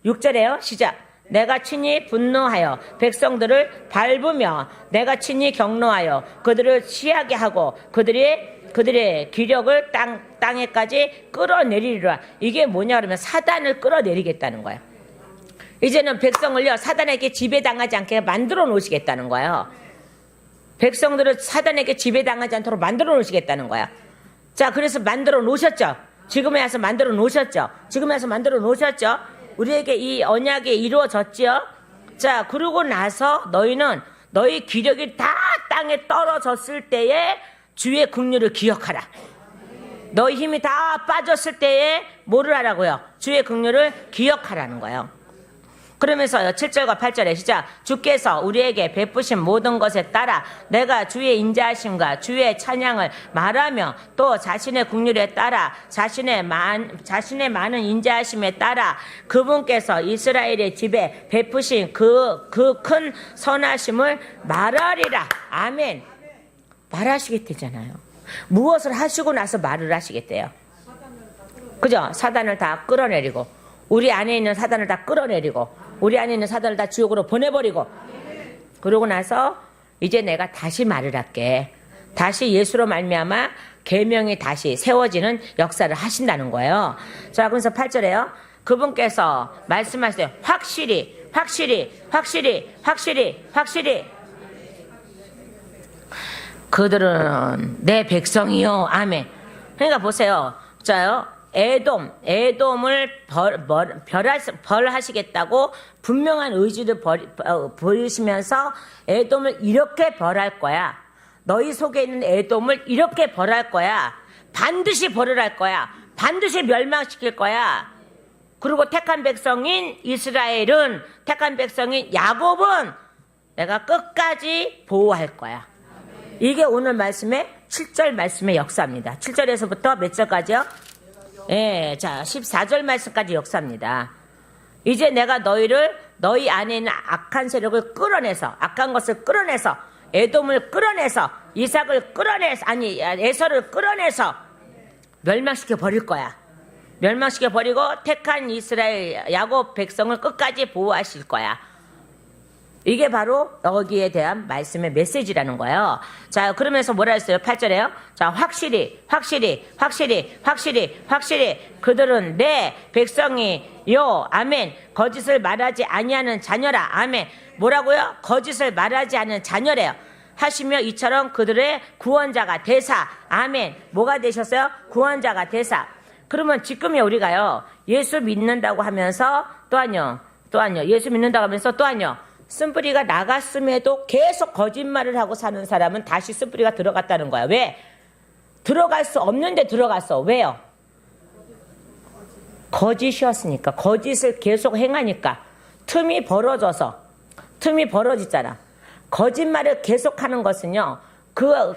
6절에요. 시작. 내가 친히 분노하여 백성들을 밟으며 내가 친히 경노하여 그들을 취하게 하고 그들의 기력을 땅에까지 끌어내리리라. 이게 뭐냐 그러면 사단을 끌어내리겠다는 거예요. 이제는 백성을요 사단에게 지배당하지 않게 만들어 놓으시겠다는 거예요. 백성들을 사단에게 지배당하지 않도록 만들어 놓으시겠다는 거예요. 자, 그래서 만들어 놓으셨죠. 지금에 와서 만들어 놓으셨죠. 우리에게 이 언약이 이루어졌지요. 자, 그러고 나서 너희는 너희 기력이 다 땅에 떨어졌을 때에 주의 긍휼을 기억하라. 너희 힘이 다 빠졌을 때에 뭐를 하라고요? 주의 긍휼을 기억하라는 거예요. 그러면서요 7절과 8절에 시작. 주께서 우리에게 베푸신 모든 것에 따라 내가 주의 인자하심과 주의 찬양을 말하며 또 자신의 긍휼에 따라 자신의 많은 인자하심에 따라 그분께서 이스라엘의 집에 베푸신 그 큰 선하심을 말하리라. 아멘. 말하시겠대잖아요. 무엇을 하시고 나서 말을 하시겠대요. 그죠? 사단을 다 끌어내리고, 우리 안에 있는 사단을 다 끌어내리고, 우리 안에 있는 사단을 다 지옥으로 보내버리고, 그러고 나서 이제 내가 다시 말을 할게. 다시 예수로 말미암아 계명이 다시 세워지는 역사를 하신다는 거예요. 자, 그래서 8절에요. 그분께서 말씀하세요. 확실히 그들은 내 백성이요. 아멘. 그러니까 보세요. 자요. 에돔을 벌하시겠다고 분명한 의지를 보이시면서 에돔을 이렇게 벌할 거야. 너희 속에 있는 에돔을 이렇게 벌할 거야. 반드시 벌을 할 거야. 반드시 멸망시킬 거야. 그리고 택한 백성인 이스라엘은, 택한 백성인 야곱은 내가 끝까지 보호할 거야. 이게 오늘 말씀의 7절 말씀의 역사입니다. 7절에서부터 몇 절까지요? 예, 자, 14절 말씀까지 역사입니다. 이제 내가 너희 안에 있는 악한 세력을 끌어내서, 악한 것을 끌어내서, 에돔을 끌어내서, 이삭을 끌어내서, 에서를 끌어내서 멸망시켜 버릴 거야. 멸망시켜 버리고 택한 이스라엘 야곱 백성을 끝까지 보호하실 거야. 이게 바로 여기에 대한 말씀의 메시지라는 거예요. 자, 그러면서 뭐라 했어요? 8절에요. 자, 확실히 그들은 내 백성이요. 아멘. 거짓을 말하지 아니하는 자녀라. 아멘. 뭐라고요? 거짓을 말하지 않는 자녀래요. 하시며 이처럼 그들의 구원자가 되사. 아멘. 뭐가 되셨어요? 구원자가 되사. 그러면 지금의 우리가요. 예수 믿는다고 하면서 또한요. 예수 믿는다고 하면서 또한요. 쓴뿌리가 나갔음에도 계속 거짓말을 하고 사는 사람은 다시 쓴뿌리가 들어갔다는 거야. 왜? 들어갈 수 없는데 들어갔어. 왜요? 거짓이었으니까. 거짓을 계속 행하니까. 틈이 벌어지잖아. 거짓말을 계속하는 것은요. 그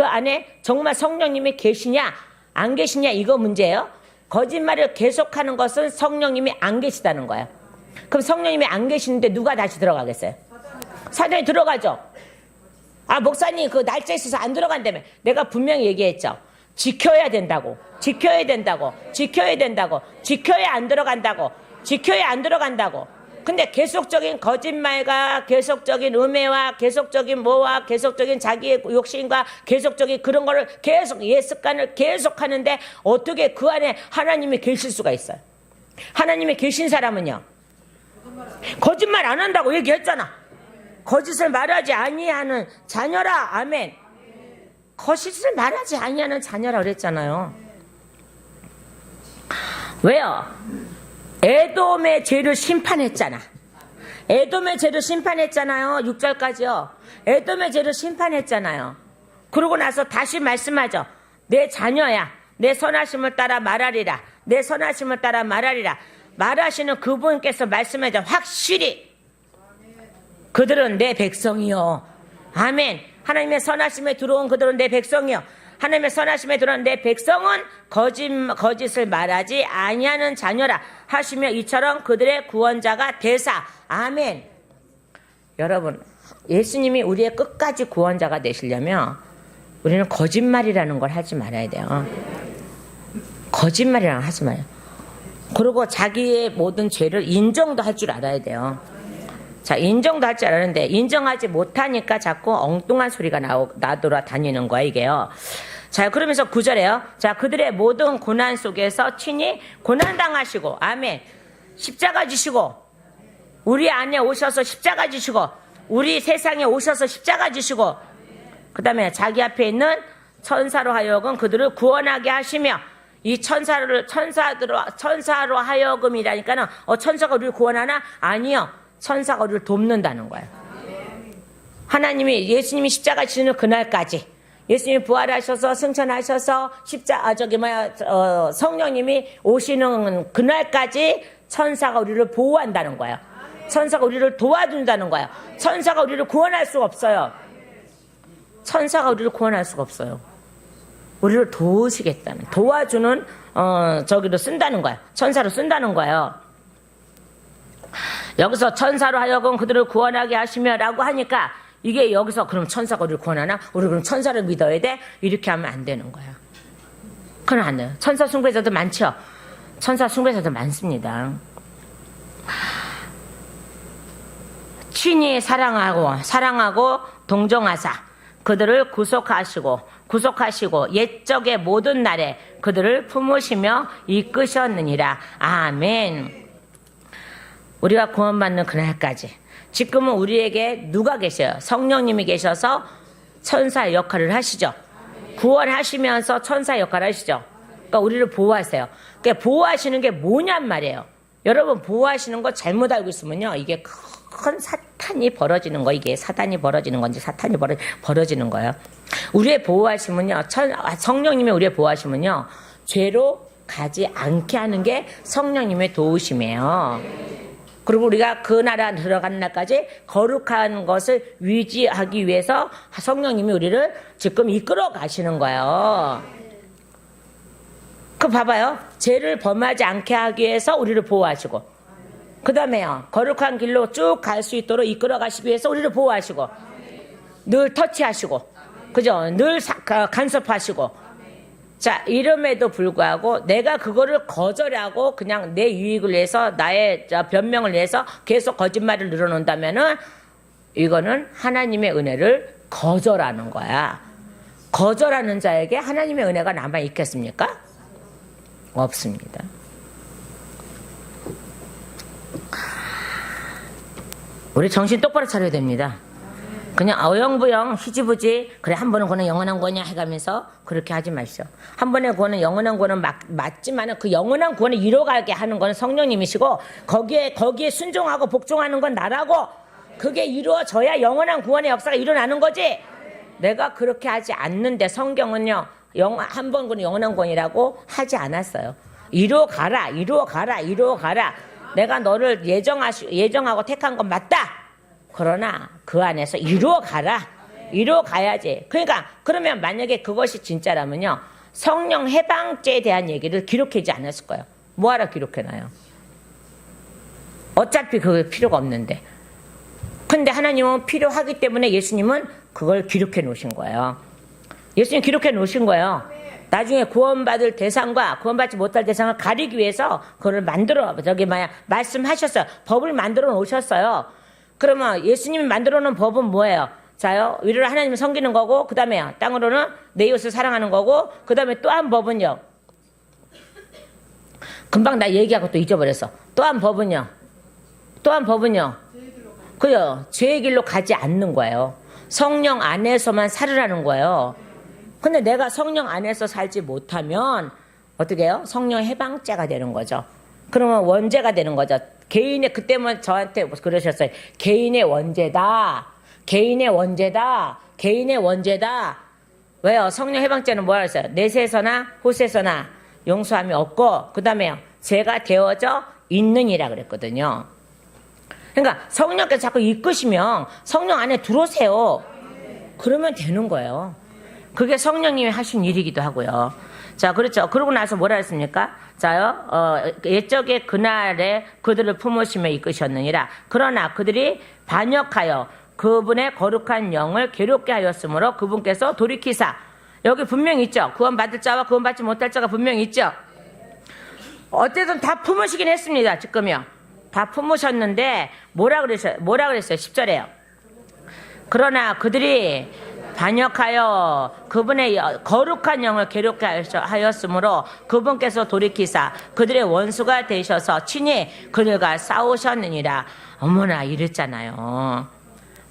안에 정말 성령님이 계시냐 안 계시냐 이거 문제예요. 거짓말을 계속하는 것은 성령님이 안 계시다는 거예요. 그럼 성령님이 안 계시는데 누가 다시 들어가겠어요? 사단이 들어가죠. 아, 목사님 그 날짜 있어서 안 들어간다며. 내가 분명히 얘기했죠. 지켜야 된다고. 지켜야 안 들어간다고. 근데 계속적인 거짓말과 계속적인 음해와 계속적인 뭐와 계속적인 자기의 욕심과 계속적인 그런 거를 계속 습관을 계속 하는데 어떻게 그 안에 하나님이 계실 수가 있어요? 하나님이 계신 사람은요. 거짓말 안 한다고 얘기했잖아. 거짓을 말하지 아니하는 자녀라. 아멘. 거짓을 말하지 아니하는 자녀라 그랬잖아요. 왜요? 에돔의 죄를 심판했잖아. 에돔의 죄를 심판했잖아요. 6절까지요. 에돔의 죄를 심판했잖아요. 그러고 나서 다시 말씀하죠. 내 자녀야. 내 선하심을 따라 말하리라. 말하시는 그분께서 말씀하죠. 확실히 그들은 내 백성이요. 아멘. 하나님의 선하심에 들어온 그들은 내 백성이요. 하나님의 선하심에 들어온 내 백성은 거짓을 말하지 아니하는 자녀라 하시며 이처럼 그들의 구원자가 되사. 아멘. 여러분, 예수님이 우리의 끝까지 구원자가 되시려면 우리는 거짓말이라는 걸 하지 말아야 돼요. 거짓말이라는 걸 하지 말아요. 그리고 자기의 모든 죄를 인정도 할 줄 알아야 돼요. 자, 인정도 할 줄 알았는데 인정하지 못하니까 자꾸 엉뚱한 소리가 나돌아 다니는 거야, 이게요. 자, 그러면서 9절에요. 자, 그들의 모든 고난 속에서 친히 고난당하시고, 아멘. 십자가 지시고, 우리 안에 오셔서 십자가 지시고, 우리 세상에 오셔서 십자가 지시고, 그 다음에 자기 앞에 있는 천사로 하여금 그들을 구원하게 하시며, 이 천사로 하여금이라니까는, 천사가 우리를 구원하나? 아니요. 천사가 우리를 돕는다는 거예요. 하나님이, 예수님이 십자가 지시는 그날까지, 예수님이 부활하셔서 승천하셔서 성령님이 오시는 그날까지 천사가 우리를 보호한다는 거예요. 천사가 우리를 도와준다는 거예요. 천사가 우리를 구원할 수가 없어요. 우리를 도우시겠다는, 도와주는 저기로 쓴다는 거예요. 천사로 쓴다는 거예요. 여기서 천사로 하여금 그들을 구원하게 하시며 라고 하니까 이게 여기서 그럼 천사가 우리를 구원하나? 우리 그럼 천사를 믿어야 돼? 이렇게 하면 안 되는 거야. 그건 안 돼요. 천사 숭배자도 많죠? 천사 숭배자도 많습니다. 친히 사랑하고 동정하사 그들을 구속하시고 옛적의 모든 날에 그들을 품으시며 이끄셨느니라. 아멘. 우리가 구원받는 그날까지 지금은 우리에게 누가 계셔요? 성령님이 계셔서 천사의 역할을 하시죠. 구원하시면서 천사의 역할을 하시죠. 그러니까 우리를 보호하세요. 그러니까 보호하시는 게 뭐냔 말이에요. 여러분 보호하시는 거 잘못 알고 있으면요, 이게 큰 사탄이 벌어지는 거, 이게 사단이 벌어지는 건지 사탄이 벌어지는 거예요. 우리의 보호하시면요, 성령님이 우리의 보호하시면요, 죄로 가지 않게 하는 게 성령님의 도우심이에요. 그리고 우리가 그 나라 들어가는 날까지 거룩한 것을 유지하기 위해서 성령님이 우리를 지금 이끌어 가시는 거예요. 그 봐봐요. 죄를 범하지 않게 하기 위해서 우리를 보호하시고, 그 다음에요, 거룩한 길로 쭉 갈 수 있도록 이끌어 가시기 위해서 우리를 보호하시고, 늘 터치하시고, 그죠? 늘 간섭하시고. 자, 이름에도 불구하고 내가 그거를 거절하고 그냥 내 유익을 위해서, 나의 변명을 위해서 계속 거짓말을 늘어놓는다면은 이거는 하나님의 은혜를 거절하는 거야. 거절하는 자에게 하나님의 은혜가 남아 있겠습니까? 없습니다. 우리 정신 똑바로 차려야 됩니다. 그냥 어영부영 희지부지, 그래 한 번은 구원은 영원한 구원이야 해가면서 그렇게 하지 마시오. 한 번의 구원은 영원한 구원은 맞지만 그 영원한 구원을 이뤄가게 하는 건 성령님이시고, 거기에 순종하고 복종하는 건 나라고, 그게 이루어져야 영원한 구원의 역사가 일어나는 거지. 내가 그렇게 하지 않는데 성경은요, 한 번 구원은 영원한 구원이라고 하지 않았어요. 이루어가라. 내가 너를 예정하고 택한 건 맞다. 그러나 그 안에서 이루어가야지. 그러니까 그러면 만약에 그것이 진짜라면요, 성령 해방죄에 대한 얘기를 기록하지 않았을 거예요. 뭐하러 기록해놔요? 어차피 그게 필요가 없는데. 근데 하나님은 필요하기 때문에 예수님은 그걸 기록해 놓으신 거예요. 예수님 기록해 놓으신 거예요. 나중에 구원받을 대상과 구원받지 못할 대상을 가리기 위해서 그걸 말씀하셨어요. 법을 만들어 놓으셨어요. 그러면 예수님이 만들어 놓은 법은 뭐예요? 자요, 위로 하나님을 섬기는 거고, 그 다음에요, 땅으로는 내 이웃을 사랑하는 거고, 그 다음에 또 한 법은요, 금방 나 얘기하고 또 잊어버렸어. 또 한 법은요, 그요, 죄의 길로 가지 않는 거예요. 성령 안에서만 살으라는 거예요. 근데 내가 성령 안에서 살지 못하면 어떻게 해요? 성령 해방죄가 되는 거죠. 그러면 원죄가 되는 거죠. 그때만 저한테 그러셨어요. 개인의 원죄다. 왜요? 성령 해방죄는 뭐라 했어요? 내세서나 호세서나 용서함이 없고, 그 다음에요, 죄가 되어져 있느니라 그랬거든요. 그러니까 성령께서 자꾸 이끄시면 성령 안에 들어오세요. 그러면 되는 거예요. 그게 성령님이 하신 일이기도 하고요. 자, 그렇죠. 그러고 나서 뭐라 했습니까? 자요, 옛적의 그날에 그들을 품으시며 이끄셨느니라. 그러나 그들이 반역하여 그분의 거룩한 영을 괴롭게 하였으므로 그분께서 돌이키사. 여기 분명히 있죠. 구원받을 자와 구원받지 못할 자가 분명히 있죠. 어쨌든 다 품으시긴 했습니다. 지금요. 다 품으셨는데 뭐라 그랬어요? 10절에요. 그러나 그들이 반역하여 그분의 거룩한 영을 괴롭게 하였으므로 그분께서 돌이키사 그들의 원수가 되셔서 친히 그들과 싸우셨느니라. 어머나, 이랬잖아요.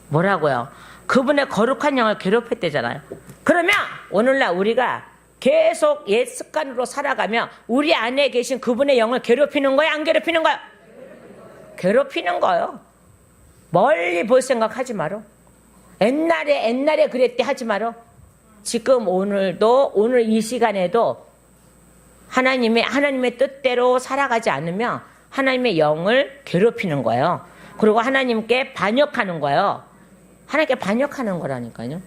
뭐라고요? 그분의 거룩한 영을 괴롭혔대잖아요. 그러면 오늘날 우리가 계속 옛 습관으로 살아가며 우리 안에 계신 그분의 영을 괴롭히는 거야, 안 괴롭히는 거야? 괴롭히는 거요. 멀리 볼 생각하지 마라. 옛날에 그랬대 하지 마라. 지금 오늘 이 시간에도 하나님의 뜻대로 살아가지 않으면 하나님의 영을 괴롭히는 거예요. 그리고 하나님께 반역하는 거예요. 하나님께 반역하는 거라니까요.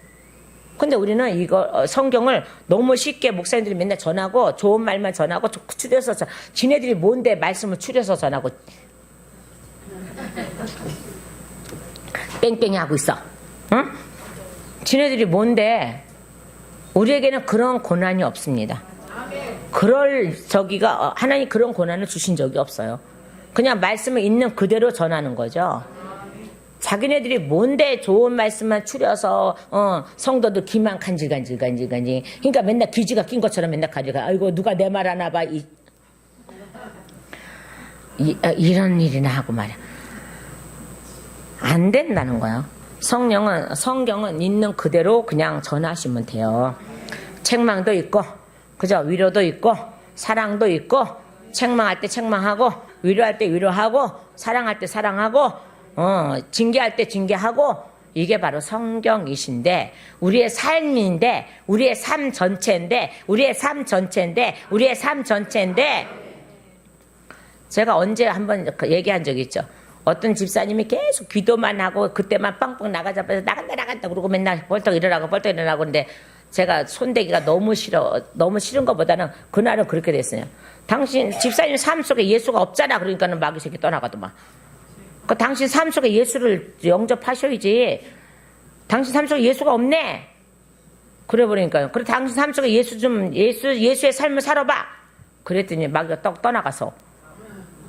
근데 우리는 이거 성경을 너무 쉽게 목사님들이 맨날 전하고 좋은 말만 전하고 추려서 지네들이 뭔데 말씀을 추려서 전하고 뺑뺑이 하고 있어. 응? 지네들이 뭔데? 우리에게는 그런 고난이 없습니다. 하나님 그런 고난을 주신 적이 없어요. 그냥 말씀을 있는 그대로 전하는 거죠. 자기네들이 뭔데 좋은 말씀만 추려서 성도들 귀만 간질간질. 그러니까 맨날 귀지가 낀 것처럼 맨날 가지고 아이고 누가 내 말 하나 봐. 이런 일이나 하고 말이야. 안 된다는 거야. 성경은 있는 그대로 그냥 전하시면 돼요. 책망도 있고, 그죠? 위로도 있고, 사랑도 있고, 책망할 때 책망하고, 위로할 때 위로하고, 사랑할 때 사랑하고, 징계할 때 징계하고, 이게 바로 성경이신데, 우리의 삶인데, 우리의 삶 전체인데, 제가 언제 한번 얘기한 적이 있죠. 어떤 집사님이 계속 기도만 하고 그때만 빵빵 나가자마자 나간다 그러고 맨날 벌떡 일어나고 근데 제가 손대기가 너무 싫은 것보다는 그날은 그렇게 됐어요. 당신 집사님 삶 속에 예수가 없잖아. 그러니까는 마귀 새끼 떠나가더만. 그 당신 삶 속에 예수를 영접하셔야지. 당신 삶 속에 예수가 없네. 그래 버리니까요. 그래 당신 삶 속에 예수의 삶을 살아봐. 그랬더니 마귀가 떡 떠나가서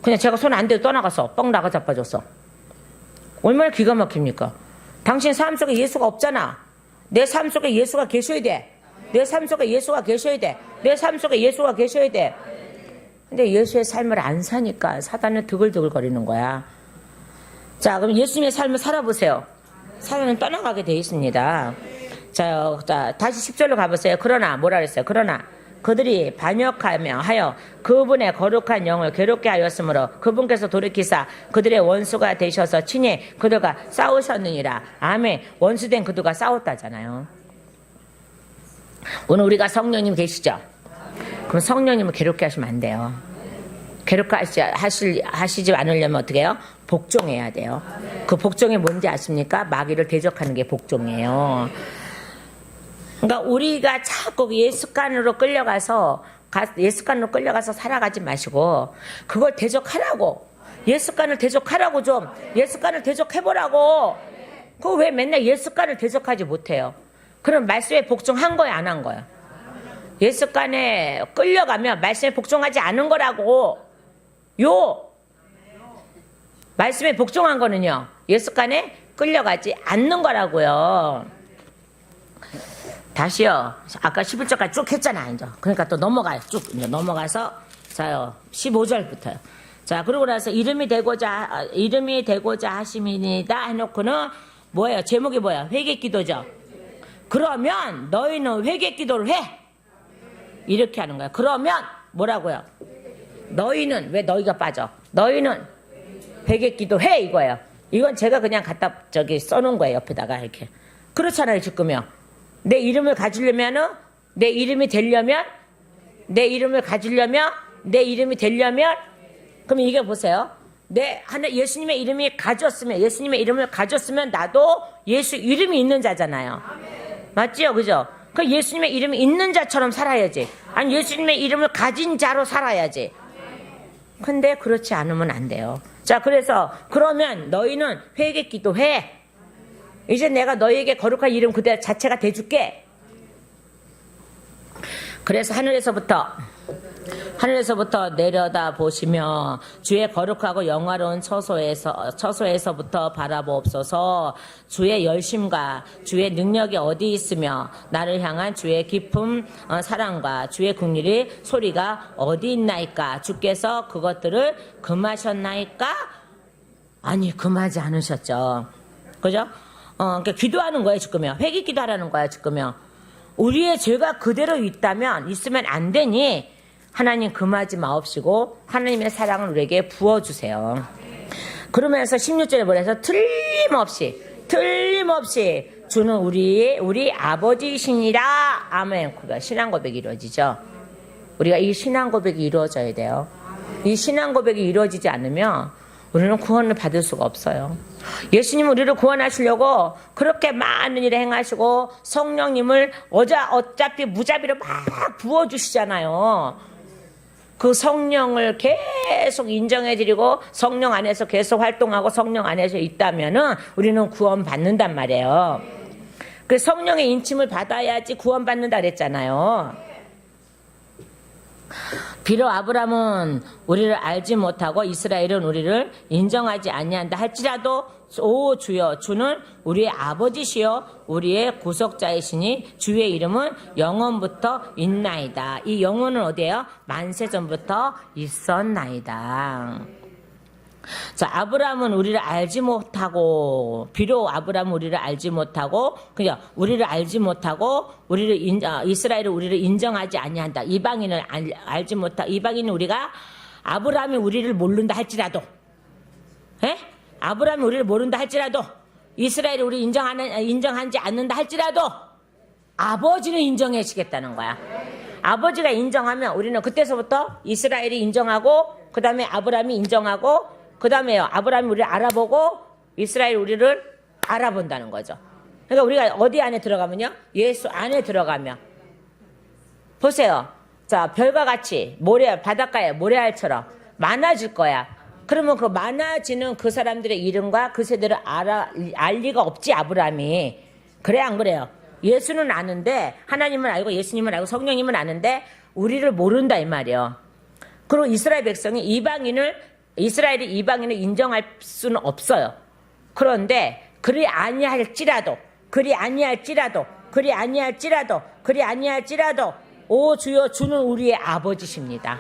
그냥 제가 손 안 대고 떠나가서 뻥 나가 자빠졌어. 얼마나 기가 막힙니까? 당신 삶 속에 예수가 없잖아. 내 삶 속에 예수가 계셔야 돼. 내 삶 속에 예수가 계셔야 돼. 근데 예수의 삶을 안 사니까 사단은 드글드글 거리는 거야. 자, 그럼 예수님의 삶을 살아보세요. 사단은 떠나가게 돼 있습니다. 자, 다시 10절로 가보세요. 그러나 뭐라 그랬어요? 그러나 그들이 반역하며 하여 그분의 거룩한 영을 괴롭게 하였으므로 그분께서 돌이키사 그들의 원수가 되셔서 친히 그들과 싸우셨느니라. 아멘. 원수된 그들과 싸웠다잖아요. 오늘 우리가 성령님 계시죠? 그럼 성령님을 괴롭게 하시면 안 돼요. 괴롭게 하시지 않으려면 어떻게 해요? 복종해야 돼요. 그 복종이 뭔지 아십니까? 마귀를 대적하는 게 복종이에요. 그러니까 우리가 자꾸 예습관으로 끌려가서 살아가지 마시고 그걸 대적하라고. 예습관을 대적하라고 좀. 예습관을 대적해보라고. 그거 왜 맨날 예습관을 대적하지 못해요? 그럼 말씀에 복종한 거야 안 한 거야? 예습관에 끌려가면 말씀에 복종하지 않은 거라고. 말씀에 복종한 거는요 예습관에 끌려가지 않는 거라고요. 다시요. 아까 11절까지 쭉 했잖아, 이제. 그러니까 또 넘어가요. 쭉 이제 넘어가서 자요. 15절부터요. 자, 그러고 나서 이름이 되고자 하심이니다 해놓고는 뭐예요? 제목이 뭐야? 회개기도죠. 그러면 너희는 회개기도를 해. 이렇게 하는 거야. 그러면 뭐라고요? 너희는 왜 너희가 빠져? 너희는 회개기도해 이거예요. 이건 제가 그냥 갖다 써놓은 거예요. 옆에다가 이렇게. 그렇잖아요, 지금요. 내 이름을 가지려면 내 이름이 되려면 그럼 이게 보세요. 예수님의 이름을 가졌으면 나도 예수 이름이 있는 자잖아요. 맞지요? 그죠? 그 예수님의 이름이 있는 자처럼 살아야지. 아니 예수님의 이름을 가진 자로 살아야지. 근데 그렇지 않으면 안 돼요. 자, 그래서 그러면 너희는 회개 기도해. 이제 내가 너희에게 거룩한 이름 그대로 자체가 돼줄게. 그래서 하늘에서부터 내려다 보시며 주의 거룩하고 영화로운 처소에서부터 바라보옵소서. 주의 열심과 주의 능력이 어디 있으며 나를 향한 주의 깊은 사랑과 주의 긍휼의 소리가 어디 있나이까. 주께서 그것들을 금하셨나이까? 아니, 금하지 않으셨죠. 그죠? 그러니까 기도하는 거예요, 지금요. 회개 기도하라는 거예요, 지금요. 우리의 죄가 그대로 있으면 안 되니 하나님 금하지 마옵시고 하나님의 사랑을 우리에게 부어주세요. 그러면서 16절에 보내서 틀림없이 주는 우리 아버지이시니라. 아멘. 그가 신앙 고백이 이루어지죠. 우리가 이 신앙 고백이 이루어져야 돼요. 이 신앙 고백이 이루어지지 않으면 우리는 구원을 받을 수가 없어요. 예수님은 우리를 구원하시려고 그렇게 많은 일을 행하시고 성령님을 어차피 무자비로 막 부어주시잖아요. 그 성령을 계속 인정해드리고 성령 안에서 계속 활동하고 성령 안에서 있다면은 우리는 구원받는단 말이에요. 그 성령의 인침을 받아야지 구원받는다 그랬잖아요. 비록 아브라함은 우리를 알지 못하고 이스라엘은 우리를 인정하지 아니한다 할지라도 오 주여 주는 우리의 아버지시여 우리의 구속자이시니 주의 이름은 영원부터 있나이다. 이 영원은 어디예요? 만세전부터 있었나이다. 자, 아브라함은 우리를 알지 못하고, 비록 아브라함은 우리를 알지 못하고, 그죠? 우리를 알지 못하고, 이스라엘은 우리를 인정하지 아니한다. 이방인을 알지 못하고, 이방인은 우리가, 아브라함이 우리를 모른다 할지라도, 에? 아브라함이 우리를 모른다 할지라도, 이스라엘이 우리를 인정하지 않는다 할지라도, 아버지는 인정해 주겠다는 거야. 아버지가 인정하면 우리는 그때서부터 이스라엘이 인정하고, 그 다음에 아브라함이 인정하고, 그 다음에요. 아브라함이 우리를 알아보고 이스라엘 우리를 알아본다는 거죠. 그러니까 우리가 어디 안에 들어가면요? 예수 안에 들어가면. 보세요. 자, 별과 같이 바닷가에 모래알처럼 많아질 거야. 그러면 그 많아지는 그 사람들의 이름과 그 세대를 알 리가 없지, 아브라함이. 그래, 안 그래요? 예수는 아는데, 하나님은 알고 예수님은 알고 성령님은 아는데, 우리를 모른다, 이 말이에요. 그리고 이스라엘 백성이 이스라엘이 이방인을 인정할 수는 없어요. 그런데 그리 아니할지라도 오 주여 주는 우리의 아버지십니다.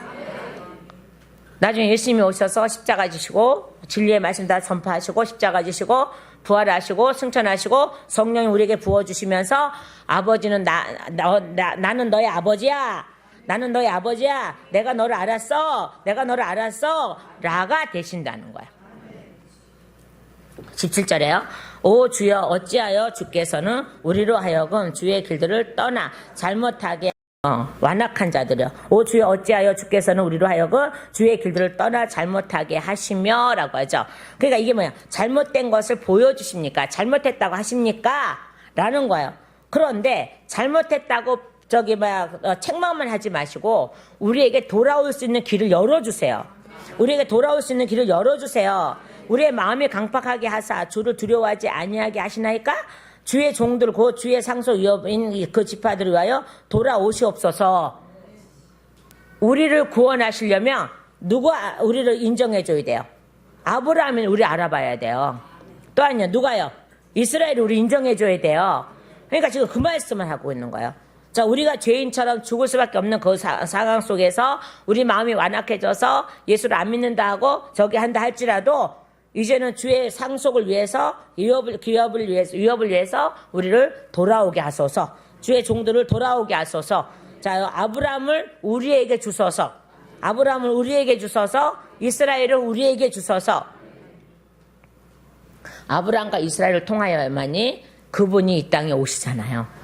나중에 예수님이 오셔서 십자가 지시고 진리의 말씀 다 선포하시고 십자가 지시고 부활하시고 승천하시고 성령이 우리에게 부어주시면서 아버지는 나는 너의 아버지야. 나는 너의 아버지야. 내가 너를 알았어. 라가 되신다는 거야. 17절에요. 오 주여 어찌하여 주께서는 우리로 하여금 주의 길들을 떠나 잘못하게 완악한 자들이요. 오 주여 어찌하여 주께서는 우리로 하여금 주의 길들을 떠나 잘못하게 하시며 라고 하죠. 그러니까 이게 뭐야? 잘못된 것을 보여주십니까? 잘못했다고 하십니까? 라는 거예요. 그런데 잘못했다고 책망만 하지 마시고 우리에게 돌아올 수 있는 길을 열어주세요. 우리의 마음이 강팍하게 하사 주를 두려워하지 아니하게 하시나이까? 주의 종들 곧 주의 상속 위협인 그 지파들을 위하여 돌아오시옵소서. 우리를 구원하시려면 누가 우리를 인정해줘야 돼요? 아브라함이 우리 알아봐야 돼요. 또한요, 누가요? 이스라엘이 우리 인정해줘야 돼요. 그러니까 지금 그 말씀을 하고 있는 거예요. 자, 우리가 죄인처럼 죽을 수밖에 없는 그 상황 속에서 우리 마음이 완악해져서 예수를 안 믿는다 하고 저기 한다 할지라도 이제는 주의 상속을 위해서 위협을 위해서 우리를 돌아오게 하소서. 주의 종들을 돌아오게 하소서. 자, 아브라함을 우리에게 주소서. 이스라엘을 우리에게 주소서. 아브라함과 이스라엘을 통하여야만이 그분이 이 땅에 오시잖아요.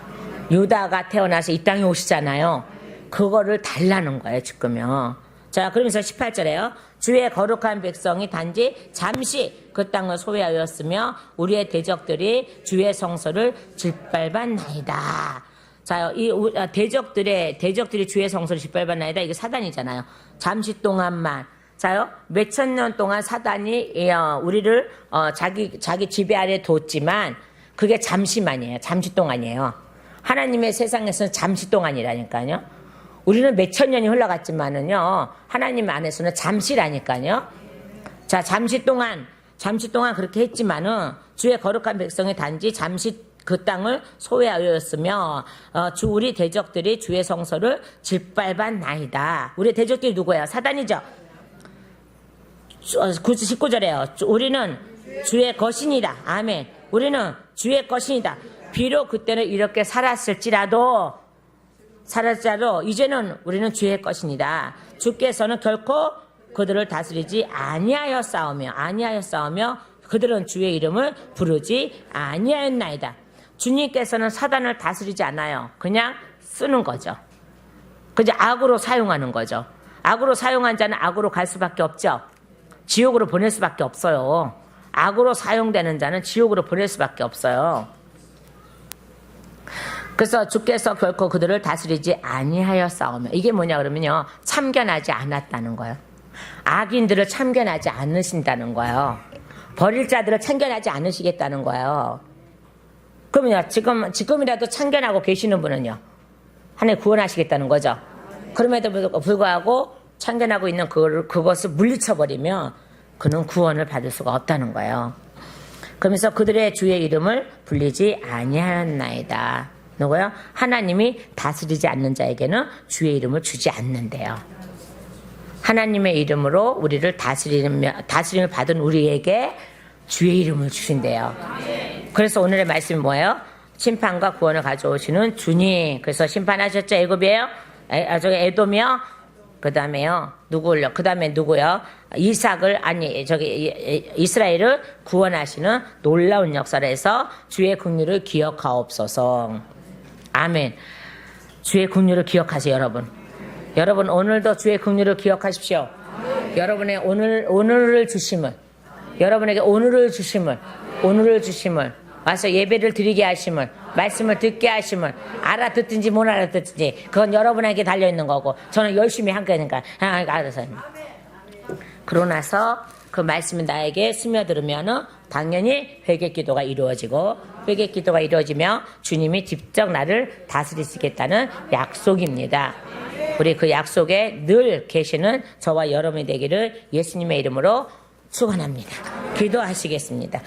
유다가 태어나서 이 땅에 오시잖아요. 그거를 달라는 거예요, 지금요. 자, 그러면서 18절에요. 주의 거룩한 백성이 단지 잠시 그 땅을 소유하였으며 우리의 대적들이 주의 성소를 짓밟았나이다. 자, 이 대적들이 주의 성소를 짓밟았나이다. 이게 사단이잖아요. 잠시 동안만. 자요, 몇천 년 동안 사단이 우리를 자기 지배 아래 뒀지만 그게 잠시만이에요. 잠시 동안이에요. 하나님의 세상에서는 잠시 동안이라니까요. 우리는 몇천 년이 흘러갔지만은요, 하나님 안에서는 잠시라니까요. 자, 잠시 동안 그렇게 했지만은 주의 거룩한 백성이 단지 잠시 그 땅을 소유하였으며 우리 대적들이 주의 성소를 짓밟았나이다. 우리 대적들이 누구예요? 사단이죠. 19절에요. 우리는 주의 것이니라. 아멘. 우리는 주의 것이니다. 비록 그때는 이렇게 살았을지라도 이제는 우리는 주의 것이니다. 주께서는 결코 그들을 다스리지 아니하여 싸우며 그들은 주의 이름을 부르지 아니하였나이다. 주님께서는 사단을 다스리지 않아요. 그냥 쓰는 거죠. 그냥 악으로 사용하는 거죠. 악으로 사용한 자는 악으로 갈 수밖에 없죠. 지옥으로 보낼 수밖에 없어요. 악으로 사용되는 자는 지옥으로 보낼 수밖에 없어요. 그래서 주께서 결코 그들을 다스리지 아니하여 싸우며, 이게 뭐냐 그러면요, 참견하지 않았다는 거예요. 악인들을 참견하지 않으신다는 거예요. 버릴 자들을 참견하지 않으시겠다는 거예요. 그러면요, 지금이라도 참견하고 계시는 분은요, 하나님 구원하시겠다는 거죠. 그럼에도 불구하고 참견하고 있는 그것을 물리쳐버리면 그는 구원을 받을 수가 없다는 거예요. 그러면서 그들의 주의 이름을 불리지 아니하였나이다. 누구요? 하나님이 다스리지 않는 자에게는 주의 이름을 주지 않는데요. 하나님의 이름으로 우리를 다스림을 받은 우리에게 주의 이름을 주신대요. 그래서 오늘의 말씀이 뭐예요? 심판과 구원을 가져오시는 주님. 그래서 심판하셨죠? 애굽이에요? 저기 에돔이요? 그 다음에요. 그 다음에 누구요? 이스라엘을 구원하시는 놀라운 역사를 해서 주의 긍휼을 기억하옵소서. 아멘. 주의 긍휼을 기억하세요, 여러분. 여러분 오늘도 주의 긍휼을 기억하십시오. 여러분의 오늘을 주심을, 여러분에게 오늘을 주심을 와서 예배를 드리게 하심을, 말씀을 듣게 하심을, 알아듣든지 못 알아듣든지 그건 여러분에게 달려있는 거고 저는 열심히 한 거니까 알아서. 그러고 나서 그 말씀이 나에게 스며들으면 당연히 회개기도가 이루어지고, 회개기도가 이루어지며 주님이 직접 나를 다스리시겠다는 약속입니다. 우리 그 약속에 늘 계시는 저와 여러분이 되기를 예수님의 이름으로 축원합니다. 기도하시겠습니다.